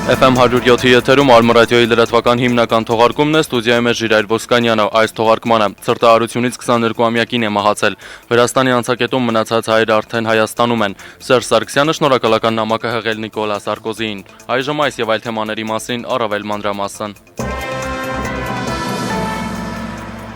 FM 107-ի եթերում Արմեն ռադիոյի լրատվական հիմնական թողարկումն է, ստուդիայում է Ժիրայր Ոսկանյանը։ Այս թողարկմանը ցրտահարությունից 22-ամյակին է մահացել։ Վրաստանի անցակետում մնացած հայերը արդեն Հայաստանում են։ Սերժ Սարգսյանը շնորհակալական նամակ է հղել Նիկոլա Սարկոզիին։ Այժմ այս եւ այլ թեմաների մասին առավել մանրամասն։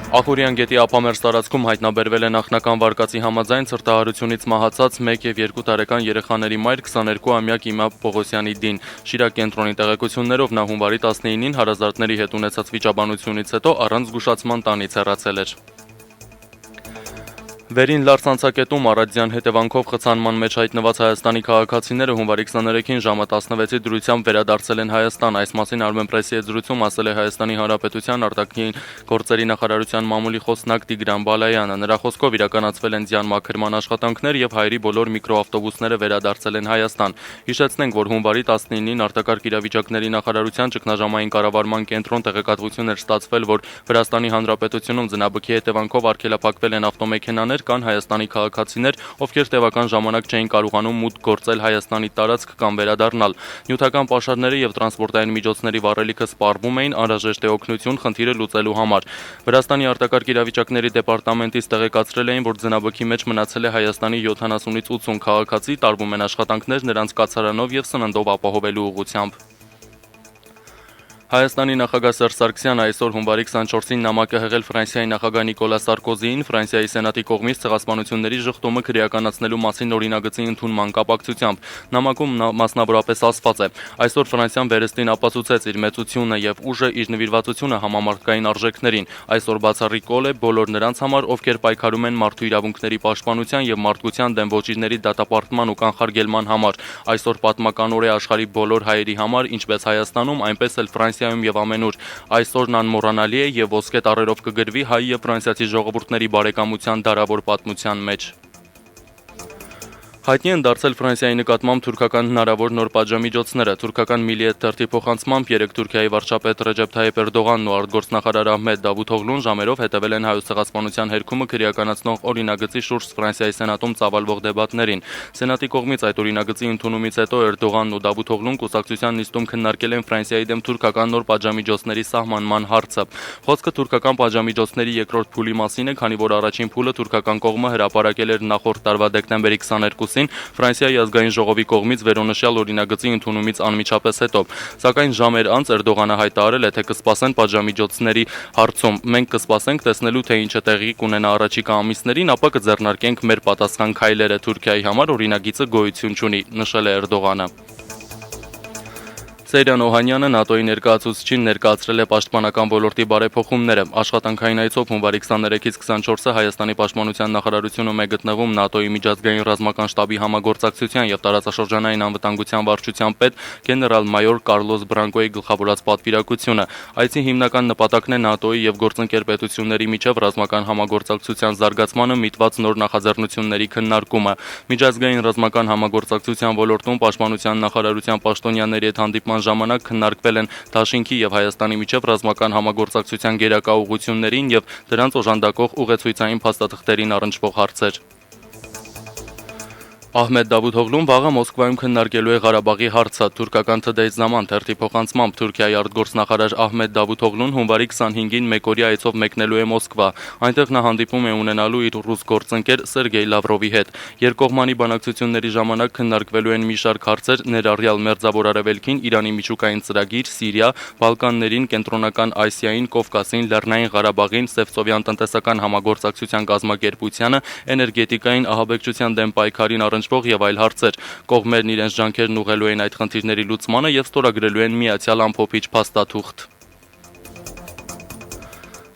Ախուրյան գետի ափամերձ տարածքում հայտնաբերվել է նախնական վարկածի համաձայն ցրտահարությունից մահացած 1 եւ 2 տարեկան երեխաների մայր 22-ամյակ Իմա Պողոսյանի դին։ Շիրակ կենտրոնի տեղեկություններով նա հունվարի 19-ին հարազատների հետ ունեցած վիճաբանությունից հետո առանց զգուշացման տանից հեռացել էր։ Վերին Լարց անցակետում առատյան հետևանքով խցանման մեջ հայտնված Հայաստանի քաղաքացիները հունվարի 23-ին ժամը 16-ի դրությամբ վերադարձել են Հայաստան։ Այս մասին Armenpress-ի հետ զրույցում ասել է Հայաստանի Հանրապետության արտաքին գործերի նախարարության մամուլի խոսնակ Տիգրան Բալայանը։ Նրա խոսքով իրականացվել են ձյան մաքրման աշխատանքներ եւ հայերի բոլոր միկրոավտոբուսները վերադարձել են Հայաստան։ Հիշեցնենք, որ հունվարի 19-ին արտակարգ իրավիճակների նախարարության ճգնաժամային կառավարման կենտրոն տեղեկատվություն էր ստացվել, որ Վրաստանի Հանրապետությունում ձնաբքի հետևանքով արգելափակվել են ավտոմեքենաներ, կան հայաստանի քաղաքացիներ, ովքեր տևական ժամանակ չէին կարողանում մուտք գործել Հայաստանի տարածք կամ վերադառնալ։ Նյութական պաշարները եւ տրանսպորտային միջոցների վառելիքը սպառվում էին անհրաժեշտ է օգնություն խնդիրը լուծելու համար։ Վրաստանի արտակարգ իրավիճակների դեպարտամենտից տեղեկացրել էին, որ ձնաբքի մեջ մնացել է Հայաստանի 70-ից 80 քաղաքացի, տարվում են աշխատանքներ նրանց կացարանով եւ սննդով ապահովելու ուղղությամբ։ Հայաստանի նախագահ Սերժ Սարգսյանը այսօր հունվարի 24-ին նամակ է հղել Ֆրանսիայի նախագահ Նիկոլա Սարկոզիին Ֆրանսիայի սենատի կողմից ցեղասպանությունների ժխտումը քրեականացնելու մասին օրինագծի ընդունման կապակցությամբ։ Նամակում մասնավորապես ասված է. այսօր Ֆրանսիան վերստին ապացուցեց իր մեծությունը եւ ուժը իր նվիրվածությունը համամարտկային արժեքներին։ Այսօր բացառիկոլ է բոլոր նրանց համար, ովքեր պայքարում են մարդու իրավունքների պաշտպանության եւ մարդկության դեմ ոչիների դատապարտման ու կանխարգելման համար։ Այսօր պատմական օր է աշխարհի բոլոր հայերի համար, ինչպես Հայաստանում, այնպես էլ Ֆրանսիայում եւ ամենուր։ Այսօրն անմոռանալի է եւ ոսկե տառերով կգրվի հայ եւ ֆրանսիացի ժողովուրդների բարեկամության դարավոր պատմության մեջ։ Հայտնի են դարձել Ֆրանսիայի նկատմամբ թուրքական հնարավոր նոր պատժամիջոցները։ Թուրքական Միլիետ թերթի փոխանցմամբ երեք Թուրքիայի վարչապետ Ռեջեփ Թայիփ Էրդողանն ու արտգործնախարար Ահմեդ Դավութօղլուն ժամերով հետևել են հայոց ցեղասպանության հերքումը քրեականացնող օրինագծի շուրջ Ֆրանսիայի սենատում ծավալվող դեբատներին։ Սենատի կողմից այդ օրինագծի ընդունումից հետո Էրդողանն ու Դավութօղլուն կուսակցության նիստում քննարկել են Ֆրանսիայի դեմ թուրքական նոր պատժամիջոցների սահմանման հարցը։ Խոսքը թուրքական պատժամիջոցների երկրորդ փուլի մասին է, քանի որ առաջին փուլը թուրքական կողմը հրապարակել էր նախորդ տարվա դեկտեմբերի 22-ին Ֆրանսիայի ազգային ժողովի կողմից վերոնշյալ օրինագծի ընդունումից անմիջապես հետո, սակայն ժամեր անց Էրդողանը հայտարարել է, թե կսպասեն պատժամիջոցների հարցում։ Մենք կսպասենք տեսնելու, թե ինչ է տեղի կունենա առաջիկա ամիսներին, ապա կձեռնարկենք մեր պատասխան քայլերը Թուրքիայի համար օրինագիծը գոյություն չունի, նշել է Էրդողանը։ Սեյրան Օհանյանը ՆԱՏՕ-ի ներկայացուցիչին ներկայացրել է պաշտպանական ոլորտի բարեփոխումները։ Աշխատանքային այցով հունվարի 23-ից 24-ը Հայաստանի պաշտպանության նախարարությունում է գտնվում ՆԱՏՕ-ի միջազգային ռազմական շտաբի համագործակցության եւ տարածաշրջանային անվտանգության վարչության պետ գեներալ-մայոր Կարլոս Բրանկոյի գլխավորած պատվիրակությունը։ Այցի հիմնական նպատակն է ՆԱՏՕ-ի եւ գործընկեր պետությունների միջև ռազմական համագործակցության զարգացմանը միտված նոր նախաձեռնությունների քննարկումը։ Միջազգային ռազմական համագործակցության ոլորտում պաշտպանության նախարարության պաշտոնյաների հետ հանդիպման ժամանակ քննարկվել են Դաշինքի եւ Հայաստանի միջև ռազմական համագործակցության գերակա ուղղություններին եւ դրանց օժանդակող ուղեցույցային փաստաթղթերին առնչվող հարցեր։ Ահմեդ Դավութօղլուն վաղը Մոսկվայում քննարկելու է Ղարաբաղի հարցը։ Թուրքական Today Zaman թերթի փոխանցմամբ Թուրքիայի արտգործնախարար Ահմեդ Դավութօղլուն հունվարի 25-ին մեկօրյա այցով մեկնելու է Մոսկվա։ Այնտեղ նա հանդիպում է ունենալու իր ռուս գործընկեր Սերգեյ Լավրովի հետ։ Երկկողմանի բանակցությունների ժամանակ քննարկվելու են մի շարք հարցեր, ներառյալ Մերձավոր Արևելքին, Իրանի միջուկային ծրագիր, Սիրիա, Բալկաններին, Կենտրոնական Ասիային, Կովկասին, Լեռնային Ղարաբաղին, Սևծովյան տնտեսական համագործակցության կազմակերպությանը, էներգետիկային, ահաբեկչության դեմ պայքարին առնչվող եւ այլ հարցեր։ Կողմերն իրենց ջանքերն ուղղելու են այդ խնդիրների լուծմանը եւ ստորագրելու են միացյալ ամփոփիչ փաստաթուղթ։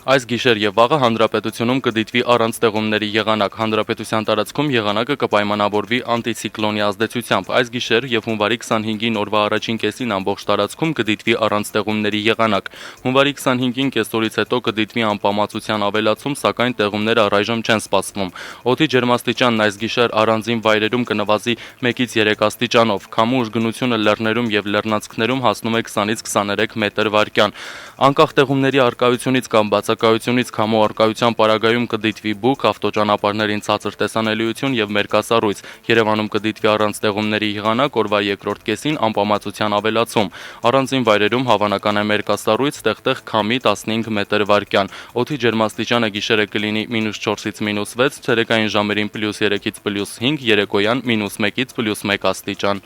Այս գիշեր եւ վաղը հանրապետությունում կդիտվի առանց ստեղումների եղանակ։ Հանրապետության տարածքում եղանակը կպայմանավորվի անտիցիկլոնի ազդեցությամբ։ Այս գիշեր եւ հունվարի 25-ին օրվա առաջին կեսին ամբողջ տարածքում կդիտվի առանց ստեղումների եղանակ։ Հունվարի 25-ին կեսօրից հետո կդիտվի անպամացության ավելացում, սակայն տեղումները առայժմ չեն սպասվում։ Օդի ջերմաստիճանն այս գիշեր առանձին վայրերում կնվազի 1-ից 3 աստիճանով։ Քամու ուժգնությունը լեռներում եւ լեռնանցքներում հասնում է 20-ից 23 մետր վարկյան։ Անկախ տեղումների արկայությունից կամ բացակայությունից քամու առկայության պարագայում կդիտվի բուք, ավտոճանապարհներին ցածր տեսանելիություն եւ մերկասառույց։ Երևանում կդիտվի առանց տեղումների եղանակ, օրվա երկրորդ կեսին անպամացության ավելացում։ Առանձին վայրերում հավանական է մերկասառույց, տեղ-տեղ քամի 15 մետր/վայրկյան։ Օդի ջերմաստիճանը գիշերը կլինի -4-ից -6, ցերեկային ժամերին +3-ից +5, երեկոյան -1-ից +1 աստիճան։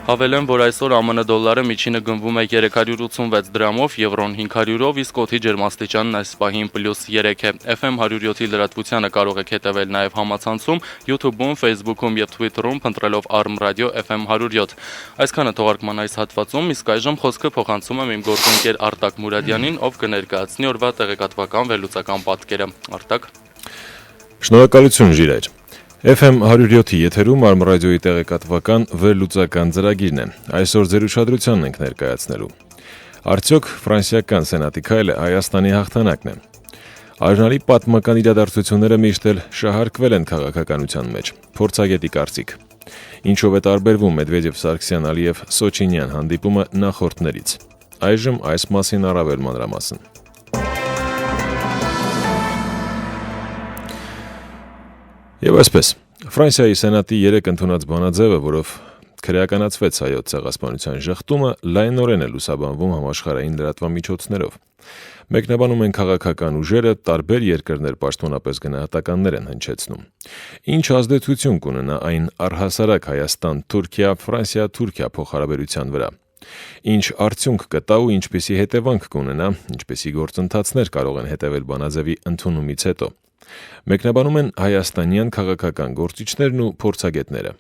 Հավելեմ, որ այսօր ԱՄՆ դոլարը միջինը գնվում է 386 դրամով, եվրոն 500-ով, իսկ օդի ջերմաստիճանն այս պահին +3 է։ FM 107-ի լրատվությանը կարող եք հետևել նաև համացանցում, YouTube-ում, Facebook-ում եւ Twitter-ում, փնտրելով Arm Radio FM 107։ Այսքանը թողարկման այս հատվածում, իսկ այժմ խոսքը փոխանցում եմ իմ գործընկեր Արտակ Մուրադյանին, ով կներկայացնի օրվա տեղեկատվական վերլուծական պատկերը։ Արտակ։ Շնորհակալություն, Ժիրայր։ FM 107-ի եթերում Arm Radio-ի տեղեկատվական վերլուծական ծրագիրն է։ Այսօր ձեր ուշադրությանն ենք ներկայացնելու։ Արդյոք ֆրանսիական սենատի քայլը Հայաստանի հաղթանակն է։ Արժանալի պատմական իրադարձությունները միշտ էլ շահարկվել են քաղաքականության մեջ։ Փորձագետի կարծիք։ Ինչով է տարբերվում Մեդվեդև-Սարգսյան-Ալիև Սոչինյան հանդիպումը նախորդներից։ Այժմ այս մասին առավել մանրամասն։ Եվ այսպես, Ֆրանսիայի սենատի 3 ընդունած բանաձևը, որով քրեականացվեց հայոց ցեղասպանության ժխտումը, լայնորեն է լուսաբանվում համաշխարհային լրատվամիջոցներով։ Մեկնաբանում են քաղաքական ուժերը, տարբեր երկրներ պաշտոնապես գնահատականներ են հնչեցնում։ Ինչ ազդեցություն կունենա այն առհասարակ Հայաստան-Թուրքիա-Ֆրանսիա-Թուրքիա փոխհարաբերության վրա։ Ինչ արդյունք կտա ու ինչպիսի հետևանք կունենա, ինչպիսի գործընթացներ կարող են հետևել բանաձևի ընդունումից հետո։ Մեկնաբանում են հայաստանյան քաղաքական գործիչներն ու փորձագետները։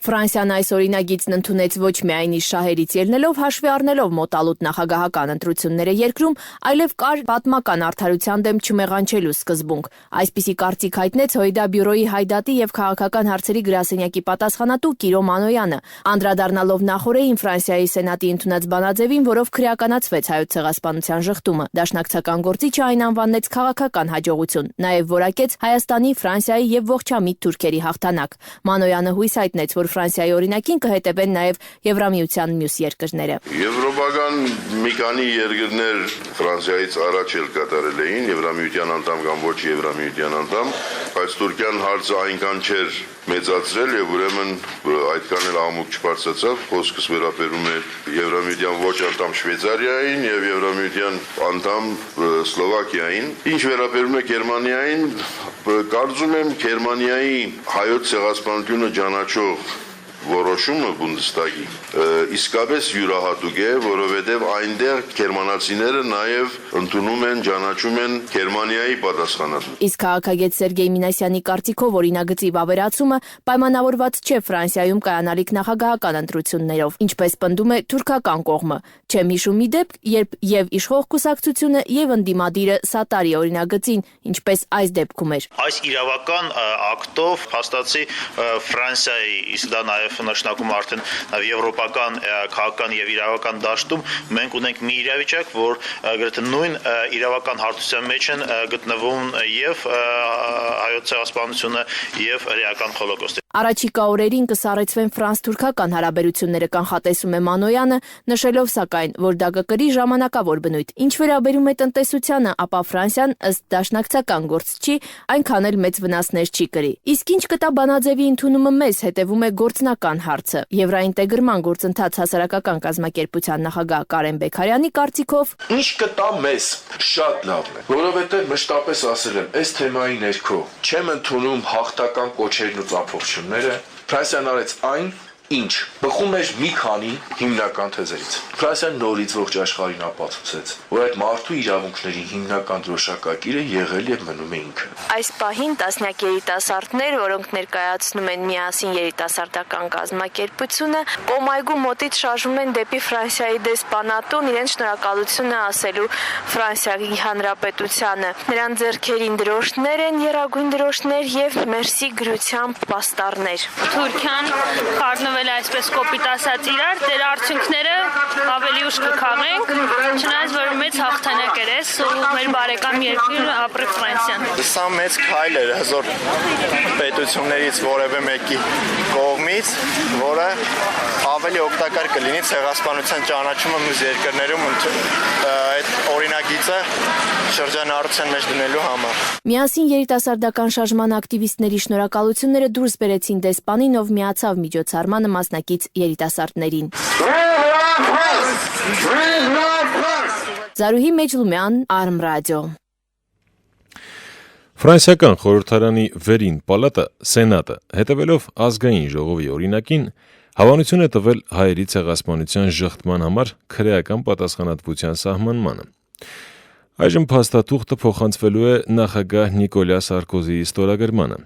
Ֆրանսիան այս օրինագիծն ընդունեց ոչ միայն իր շահերից ելնելով, հաշվի առնելով մոտալուտ նախագահական ընտրությունները երկրում, այլև կար պատմական արդարության դեմ չմեղանչելու սկզբունք։ Այսպիսի կարծիք հայտնեց ՀՅԴ բյուրոյի հայդատի եւ քաղաքական հարցերի գրասենյակի պատասխանատու Կիրո Մանոյանը, անդրադառնալով նախորդին Ֆրանսիայի սենատի ընդունած բանաձևին, որով քրեականացվեց հայոց ցեղասպանության ժխտումը։ Դաշնակցական գործիչը այն անվանեց քաղաքական հաջողություն, նաեւ որակեց Հայաստանի, Ֆրանսիայի եւ ողջամիտ թուրքերի հաղթանակ։ Մանոյանը հույս հայտնեց, որ Ֆրանսիայի օրինակին կհետևեն նաև Եվրամիության մյուս երկրները։ Եվրոպական մի քանի երկրներ Ֆրանսիայից առաջ էլ կատարել էին Եվրամիության անդամ կամ ոչ Եվրամիության անդամ, բայց Թուրքիան հարցը այնքան չէր մեծացրել եւ ուրեմն այդքան էլ ամուկ չբարձրացավ։ Խոսքս վերաբերում է Եվրամիության ոչ անդամ Շվեյցարիային եւ Եվրամիության անդամ Սլովակիային։ Ինչ վերաբերում է Գերմանիային, կարծում եմ Գերմանիայի հայոց ցեղասպանությունը ճանաչող որոշումը Բունդեսթագի իսկապես յուրահատուկ է, որովհետև այնտեղ գերմանացիները նաև ընդունում են, ճանաչում են Գերմանիայի պատասխանատուն։ Իսկ քաղաքագետ Սերգեյ Մինասյանի կարծիքով օրինագծի վավերացումը պայմանավորված չէ Ֆրանսիայում կայանալիք նախագահական ընտրություններով, ինչպես պնդում է թուրքական կողմը։ Չեմ հիշում մի դեպք, երբ եւ իշխող կուսակցությունը եւ ընդդիմադիրը սատարի օրինագծին, ինչպես այս դեպքում էր։ Այս իրավական ակտով փաստացի Ֆրանսիայի, իսկ դա նաև նշանակում արդեն եվրոպական քաղաքական եւ իրավական դաշտում մենք ունենք մի իրավիճակ, որ գրեթե նույն իրավական հարթության մեջ են գտնվում եւ հայոց ցեղասպանությունը եւ հրեական հոլոկոստը։ Առաջիկա օրերին կսառեցվեն ֆրանս-թուրքական հարաբերությունները, կանխատեսում է Մանոյանը, նշելով սակայն, որ դա կկրի ժամանակավոր բնույթ։ Ինչ վերաբերում է տնտեսությանը, ապա Ֆրանսիան ըստ դաշնակցական գործչի այնքան էլ մեծ վնասներ չի կրի։ Իսկ ինչ կտա բանաձևի ընդունումը մեզ, հետևում է գործնական հարցը։ Եվրաինտեգրման գործընթաց հասարակական կազմակերպության նախագահ Կարեն Բեքարյանի կարծիքով ինչ կտա մեզ շատ լավն է, որովհետև մշտապես ասել եմ, այս թեմայի ներքո չեմ ընդունում հաղթական կոչերն ու ծափողջությունները, Ֆրանսիան արեց այն, ինչ բխում էր մի քանի հիմնական թեզերից։ Ֆրանսիան նորից ողջ աշխարհին ապացուցեց, որ այդ մարդու իրավունքների հիմնական դրոշակակիրը եղել եւ մնում է ինքը։ Այս պահին տասնյակ երիտասարդներ, որոնք ներկայացնում են միասին երիտասարդական կազմակերպությունը, Կոմայգու մոտից շարժվում են դեպի Ֆրանսիայի դեսպանատուն, իրենց շնորհակալությունը ասելու Ֆրանսիայի Հանրապետությանը։ Նրանց ձեռքերին դրոշներ են, եռագույն դրոշներ եւ մերսի գրությամբ պաստառներ։ Թուրքիան խառնվել է այսպես կոպիտ ասած իրար, դեր արդյունքները ավելի ուշ կքաղենք, չնայած որ մեծ հաղթանակ էր էս ու մեր բարեկամ երկիր ապրի Ֆրանսիան։ Սա մեծ քայլ էր հզոր պետություններից որևէ մեկի կողմից, որը ավելի օգտակար կլինի ցեղասպանության ճանաչումը մյուս երկրներում այդ օրինագիծը շրջանառության մեջ դնելու համար։ Միասին երիտասարդական շարժման ակտիվիստների շնորհակալությունները դուրս բերեցին դեսպանին, ով միացավ միջոցառմանը մասնակից երիտասարդներին։ Զարուհի Մեջլումյան, Արմ ռադիո։ Ֆրանսիական խորհրդարանի վերին պալատը, Սենատը, հետևելով ազգային ժողովի օրինակին, հավանություն է տվել հայերի ցեղասպանության ժխտման համար քրեական պատասխանատվության սահմանմանը։ Այժմ փաստաթուղթը փոխանցվելու է նախագահ Նիկոլյա Սարկոզիի ստորագրմանը։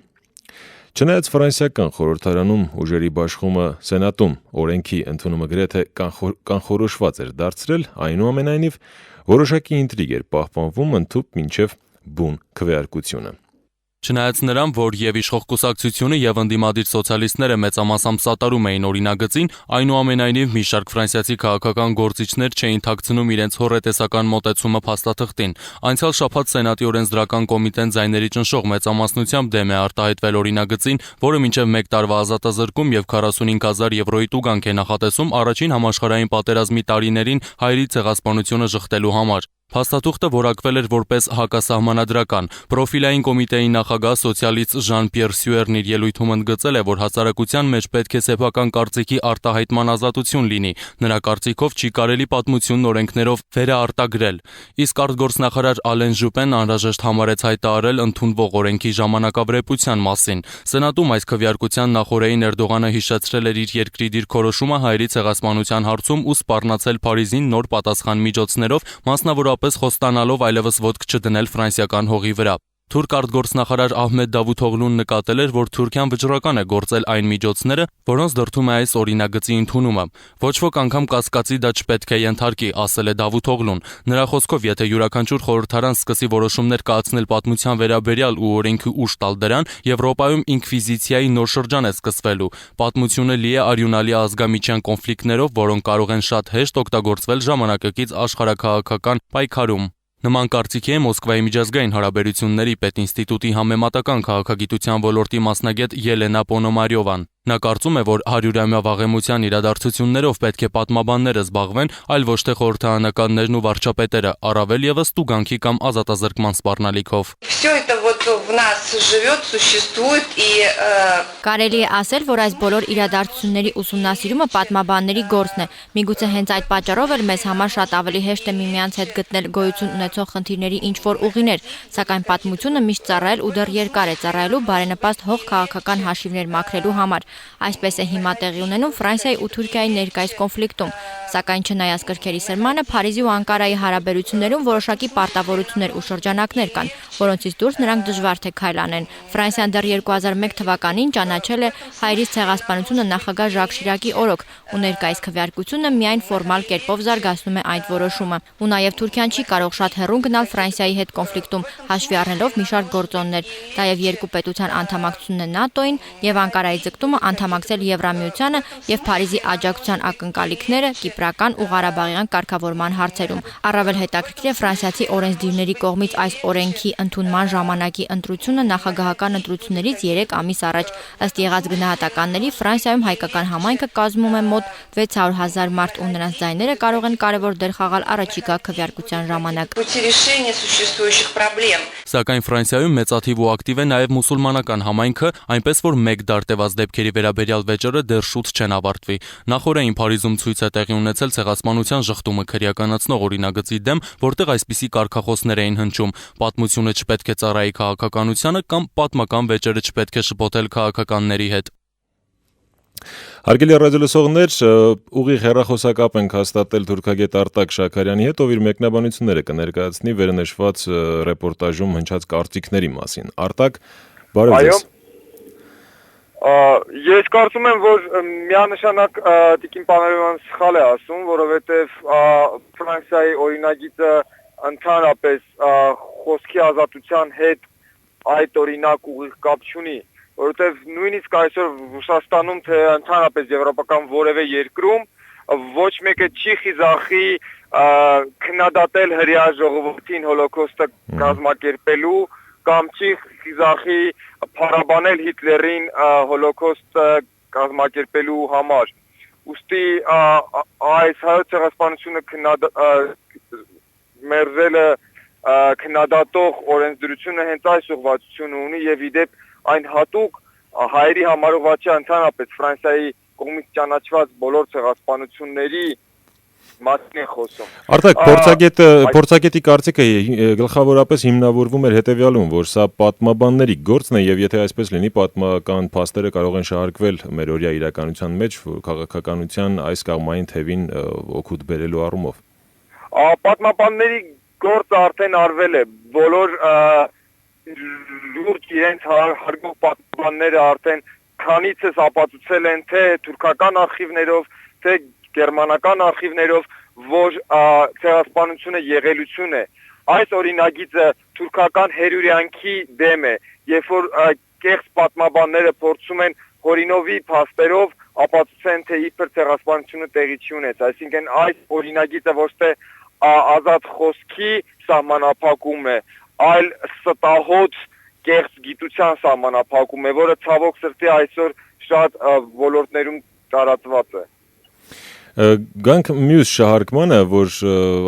Չնայած ֆրանսիական խորհրդարանում ուժերի բաշխումը Սենատում օրենքի ընդունումը գրեթե կանխորոշված էր դարձրել, այնուամենայնիվ որոշակի ինտրիգ էր պահպանվում ընդհուպ մինչև բուն քվեարկությունը։ Չնայած նրան, որ եւ իշխող կուսակցությունը եւ ընդդիմադիր սոցիալիստները մեծամասամբ սատարում էին օրինագծին, այնուամենայնիվ մի շարք ֆրանսիացի քաղաքական գործիչներ չէին թաքցնում իրենց հոռետեսական մոտեցումը փաստաթղթին։ Անցյալ շաբաթ Սենատի օրենսդրական կոմիտեն ձայների ճնշող մեծամասնությամբ դեմ է արտահայտվել օրինագծին, որը մինչև 1 տարվա ազատազրկում եւ 45,000 եվրոյի տուգանք է նախատեսում առաջին համաշխարհային պատերազմի տարիներին հայերի ցեղասպանությունը ժխտելու համար։ Փաստաթուղթը որակվել էր որպես հակասահմանադրական։ Պրոֆիլային կոմիտեի նախագահ սոցիալիստ Ժան-Պիեր Սյուերն իր ելույթում ընդգծել է, որ հասարակության մեջ պետք է սեփական կարծիքի արտահայտման ազատություն լինի։ Նրա կարծիքով չի կարելի պատմությունն օրենքներով վերաարտագրել։ Իսկ արտգործնախարար Ալեն Ժուպեն անհրաժեշտ համարեց հայտարարել ընդունվող օրենքի ժամանակավրեպության մասին։ Սենատում այս քվեարկության նախօրեին Էրդողանը հիշեցրել էր իր երկրի դիրքորոշումը հայերի ցեղասպանության հարցում ու սպառնացել Փարիզին նոր պատասխան միջոցներով, մասնավորապես խոստանալով այլևս ոտք չդնել ֆրանսիական հողի վրա։ Թուրք արտգործնախարար Ահմեդ Դավութօղլուն նկատել էր, որ Թուրքիան վճռական է գործել այն միջոցները, որոնց դրդում է այս օրինագծի ընդունումը։ Ոչ ոք անգամ կասկածի դա չպետք է ենթարկի, ասել է Դավութօղլուն։ Նրա խոսքով, եթե յուրաքանչյուր խորհրդարան սկսի որոշումներ կայացնել պատմության վերաբերյալ ու օրենքի ուժ տալ դրան, Եվրոպայում ինկվիզիցիայի նոր շրջան է սկսվելու։ Պատմությունը լի է արյունալի ազգամիջյան կոնֆլիկտներով, որոնք կարող են շատ հեշտ օգտագործվել ժամանակակից աշխարհաքաղաքական պայքարում։ Նման կարծիքի է Մոսկվայի միջազգային հարաբերությունների պետինստիտուտի համեմատական քաղաքագիտության ոլորտի մասնագետ Ելենա Պոնոմարյովան։ Նա կարծում է, որ 100-ամյա վաղեմության իրադարձություններով պետք է պատմաբանները զբաղվեն, այլ ոչ թե խորհրդարանականներն ու վարչապետերը, առավել ևս տուգանքի կամ ազատազրկման սպառնալիքով։ Կարելի է ասել, որ այս բոլոր իրադարձությունների ուսումնասիրումը պատմաբանների գործն է։ Միգուցե հենց այդ պատճառով էլ մեզ համար շատ ավելի հեշտ է միմյանց հետ գտնել գոյություն ունեցող խնդիրների ինչ-որ ուղիներ, սակայն պատմությունը միշտ ծառայել ու դեռ երկար է ծառայելու բարենպաստ հող քաղաքական հաշիվներ մաքրելու համար։ Այսպես է հիմա տեղի ունենում Ֆրանսիայի ու Թուրքիայի ներկայիս կոնֆլիկտում, սակայն չնայած կրքերի սրմանը, Փարիզի ու Անկարայի հարաբերություններում որոշակի պարտավորություններ ու շրջանակներ կան, որոնցից դուրս նրանք դժվար թե քայլ անեն։ Ֆրանսիան դեռ 2001 թվականին ճանաչել է հայերի ցեղասպանությունը նախագահ Ժակ Շիրակի օրոք, ու ներկայիս քվեարկությունը միայն ֆորմալ կերպով զարգացնում է այդ որոշումը։ Ու նաև Թուրքիան չի կարող շատ հեռուն գնալ Ֆրանսիայի հետ կոնֆլիկտում, հաշվի առնելով մի շարք գործոններ, նաև երկու պետության անդամակցությունն է ՆԱՏՕ-ին եւ Անկարայի ձգտումը անդամակցել Եվրամիությանը եւ Փարիզի աջակցության ակնկալիքները կիպրական ու ղարաբաղյան կարգավորման հարցերում։ Առավել հետաքրքիր է ֆրանսիացի օրենսդիրների կողմից այս օրենքի ընդունման ժամանակի ընտրությունը նախագահական ընտրություններից 3 ամիս առաջ։ Ըստ եղած գնահատականների Ֆրանսիայում հայկական համայնքը կազմում է մոտ 600,000 մարդ ու նրանց ձայները կարող են կարևոր դեր խաղալ առաջիկա քվեարկության ժամանակ։ Սակայն Ֆրանսիայում մեծաթիվ ու ակտիվ է նաև մուսուլմանական համայնքը, այնպես որ մեկ դար տևած դեպքերի վերաբերյալ վեճերը դեռ շուտ չեն ավարտվի։ Նախօրեին Փարիզում ցույց է տեղի ունեցել ցեղասպանության ժխտումը քրեականացնող օրինագծի դեմ, որտեղ այսպիսի կարգախոսներ էին հնչում. պատմությունը չպետք է ծառայի քաղաքականությանը կամ պատմական վեճերը չպետք է շփոթել քաղաքականների հետ։ Հարգելի ռադիոլսողներ, ուղիղ հեռախոսակապ ենք հաստատել թուրքագետ Արտակ Շաքարյանի հետ, ով իր մեկնաբանությունները կներկայացնի վերնշված ռեպորտաժում հնչած կարծիքների մասին։ Արտակ, բարև ձեզ։ Ես կարծում եմ, որ միանշանակ Տիկին Պանարյովան սխալ է ասում, որովհետև Ֆրանսիայի օրինագիծը ընդհանրապես խոսքի ազատության հետ այդ օրինակ ուղիղ կապ չունի, որովհետև նույնիսկ այսօր Ռուսաստանում, թե ընդհանրապես եվրոպական որևէ երկրում ոչ մեկը չի խիզախի քննադատել հրեա ժողովրդին հոլոկոստը կազմակերպելու կամ չի խիզախի փառաբանել Հիտլերին հոլոկոստը կազմակերպելու համար։ ուստի այս հայոց ցեղասպանությունը մերժելը քննադատող օրենսդրությունը հենց այս ուղղվածությունը ունի եւ իդեպ այն հատուկ հայերի համար ուղղված չէ ընդհանրապես Ֆրանսիայի կողմից ճանաչված բոլոր ցեղասպանությունների մասին է խոսում։ Արտակ, փորձագետի կարծիքը գլխավորապես հիմնավորվում էր հետևյալում, որ սա պատմաբանների գործն է եւ եթե այսպես լինի, պատմական փաստերը կարող են շահարկվել մեր օրյա իրականության մեջ, քաղաքականության այս կողմային թևին օգուտ բերելու առումով։ Պատմաբանների գործը արդեն արվել է, բոլոր լուրջ իրենց հարգող պատմաբանները արդեն քանիցս ապացուցել են թե թուրքական արխիվներով, թե գերմանական արխիվներով, որ ցեղասպանությունը եղելություն է։ Այս օրինագիծը թուրքական հերյուրյանքի դեմ է, երբ որ կեղծ պատմաբանները փորձում են հորինովի փաստերով ապացուցեն, թե իբր ցեղասպանությունը տեղի չունեց, այսինքն այս օրինագիծը ոչ թե ազատ խոսքի սահմանափակում է, այլ ստահոց կեղծ գիտության սահմանափակում է, որը ցավոք սրտի այսօր շատ ոլորտներում տարածված է։ Գանք մյուս շահարկմանը, որ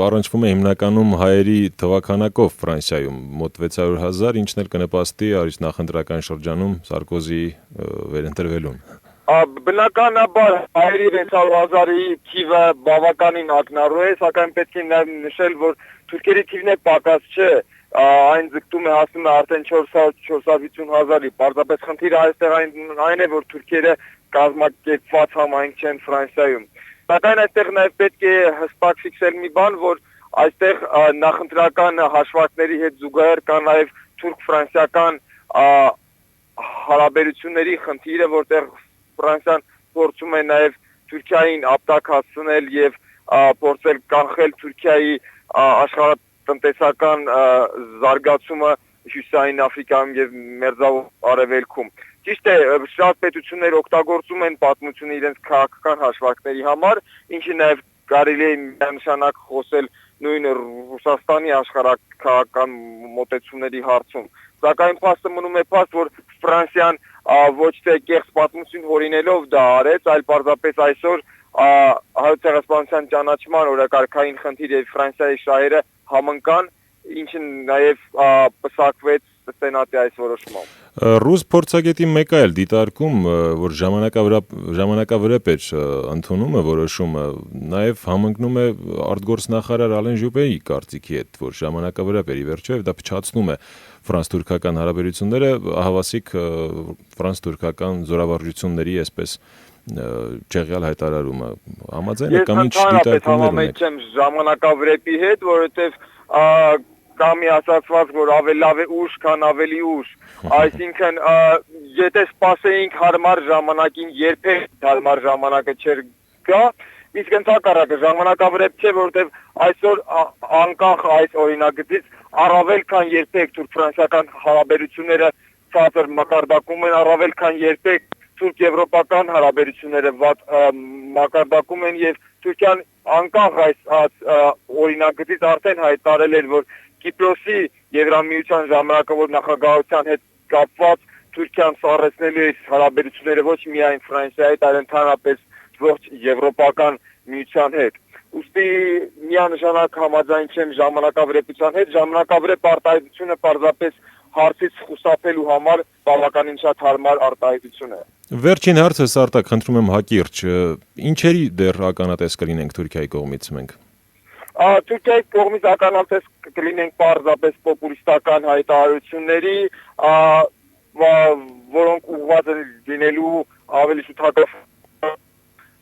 առնչվում է հիմնականում հայերի թվաքանակով Ֆրանսիայում, մոտ 600,000, ինչն էլ կնպաստի նախընտրական շրջանում Սարկոզիի վերընտրվելուն։ Բնականաբար հայերի 600,000-ի թիվը բավականին ակնառու է, սակայն պետք է նաև նշել, որ թուրքերի թիվն է պակաս չէ, այն ձգտում է հասնում է արդեն 450,000-ի, պարզապես խնդիրը այստեղ այն է, որ թուրքերը կազմակերպված համայնք չեն Ֆրանսիայում։ Սակայն այստեղ նաև պետք է հստակ ֆիքսել մի բան, որ այստեղ նախընտրական հաշվարկների հետ զուգահեռ կա նաև թուրք-ֆրանսիական հարաբերությունների խնդիրը, որտեղ Ֆրանսիան փորձում է նաև Թուրքիային ապտակ հասցնել եւ փորձել կանխել Թուրքիայի աշխարհատնտեսական զարգացումը Հյուսիսային Աֆրիկայում եւ Մերձավոր Արևելքում։ Ճիշտ է, շատ պետություններ օգտագործում են պատմությունը իրենց քաղաքական հաշվարկների համար, ինչը նաև կարելի է միանշանակ խոսել նույն Ռուսաստանի աշխարհական մոտեցումների հարցում։ Սակայն փաստը մնում է փաստ, որ Ֆրանսիան ոչ թե կեղծ պատմություն հորինելով դա արեց, այլ պարզապես այսօր հայոց ցեղասպանության ճանաչման օրակարգային խնդիր եւ Ֆրանսիայի շահերը համընկան, ինչը նաև պսակվեց Սենատի այս որոշմամբ։ Ռուս փորձագետի մեկը էլ դիտարկում, որ ժամանակավրեպ էր ընդունումը որոշումը, նաև համընկնում է արտգործնախարար Ալեն Ժուպեի կարծիքի հետ, որ ժամանակավրեպ էր ի վերջո եւ դա փչացնում է ֆրանս-թուրքական հարաբերությունները, ահավասիկ ֆրանս-թուրքական զորավարժությունների այսպես ջեղյալ հայտարարումը։ Համաձայն եք կամ ինչ դիտարկումներ ունեք։ Ես ժամանակավրեպի հետ, որովհետեւ կամի ասացված, որ ավելի լավ է ուշ, քան ավելի ուշ, այսինքն եթե սպասեինք հարմար ժամանակին, երբեք հարմար ժամանակը չէր գա, իսկ ընդհակառակը ժամանակավրեպ չէ, որովհետև այսօր անկախ այս օրինագծից առավել քան երբեք թուրք-ֆրանսիական հարաբերությունները ցածր մակարդակում են, առավել քան երբեք թուրք-եվրոպական հարաբերությունները վատ մակարդակում են եւ Թուրքիան անկախ այս օրինագծից արդեն հայտարարել էր, որ Կիպրոսի Եվրամիության ժամանակավոր նախագահության հետ կապված Թուրքիան սառեցնելու է հարաբերությունները ոչ միայն Ֆրանսիայի հետ, այլ ընդհանրապես ողջ եվրոպական միության հետ։ Ուստի միանշանակ համաձայն չեմ ժամանակավրեպության հետ, ժամանակավրեպ արտահայտությունը պարզապես հարցից խուսափելու համար բավականին շատ հարմար արտահայտություն է։ Վերջին հարցս Արտակ, խնդրում եմ հակիրճ, ինչերի դեռ ականատես կլինենք Թուրքիայի կողմից մենք։ Թուրքիայի կողմից ականատես կլինենք պարզապես պոպուլիստական հայտարարությունների, որոնք ուղղված են լինելու ավելի շուտակով,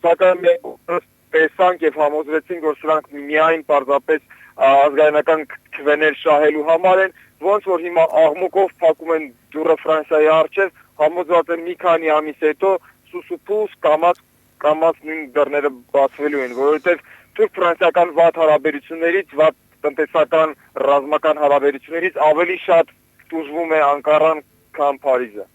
սակայն մենք տեսանք եւ համոզվեցինք, որ սրանք միայն պարզապես ազգայնական քվեներ շահելու համար են, ոնց որ հիմա աղմուկով փակում են դուռը Ֆրանսիայի առջև, համոզված եմ մի քանի ամիս հետո սուսուփուս կամած նույն դռները բացվելու են, որովհետեւ թուրք-ֆրանսիական վատ հարաբերություններից, վատ տնտեսական ռազմական հարաբերություններից ավելի շատ տուժվում է Անկարան, քան Փարիզը։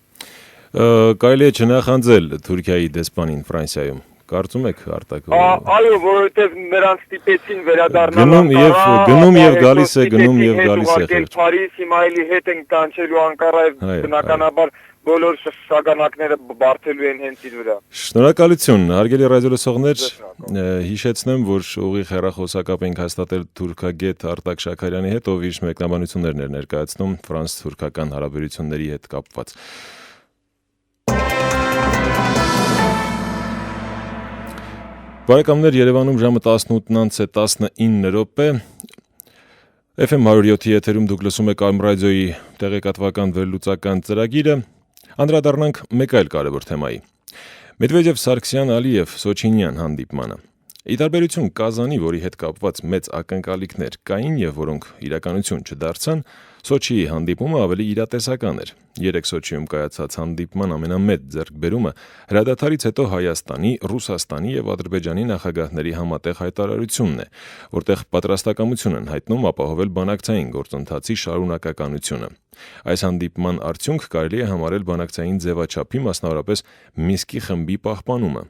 Կարելի է չնախանձել Թուրքիայի դեսպանին Ֆրանսիայում։ Կարծում եք Արտակ։ Այո, որովհետև նրանց ստիպեցին վերադառնալ գնում եւ գալիս է, գնում եւ գալիս է։ Փարիզ հիմա էլի հետ են կանչելու Անկարա եւ բնականաբար բոլոր սագանակները բարթելու են հենց իր վրա։ Շնորհակալություն, հարգելի ռադիոլսողներ, հիշեցնեմ, որ ուղիղ հեռախոսակապ ենք հաստատել թուրքագետ Արտակ Շաքարյանի հետ, ով իր մեկնաբանություններն էր ներկայացնում ֆրանս-թուրքական հարաբերությունների հետ կապված։ Բարեկամներ, Երևանում ժամը 18:19 FM 107-ի եթերում դուք լսում եք Արմ ռադիոյի տեղեկատվական վերլուծական ծրագիրը, անդրադառնանք մեկ այլ կարևոր թեմայի։ Մեդվեդև-Սարգսյան-Ալիև Սոչինյան հանդիպմանը։ Ի տարբերություն Կազանի, որի հետ կապված մեծ ակնկալիքներ կային եւ որոնք իրականություն չդարձան, Սոչիի հանդիպումը ավելի իրատեսական էր։ Երեք Սոչիում կայացած հանդիպման ամենամեծ ձեռքբերումը հրադադարից հետո Հայաստանի, Ռուսաստանի եւ Ադրբեջանի նախագահների համատեղ հայտարարությունն է, որտեղ պատրաստակամություն են հայտնում ապահովել բանակցային գործընթացի շարունակականությունը։ Այս հանդիպման արդյունք կարելի է համարել բանակցային ձևաչափի, մասնավորապես Մինսկի խմբի պահպանումը։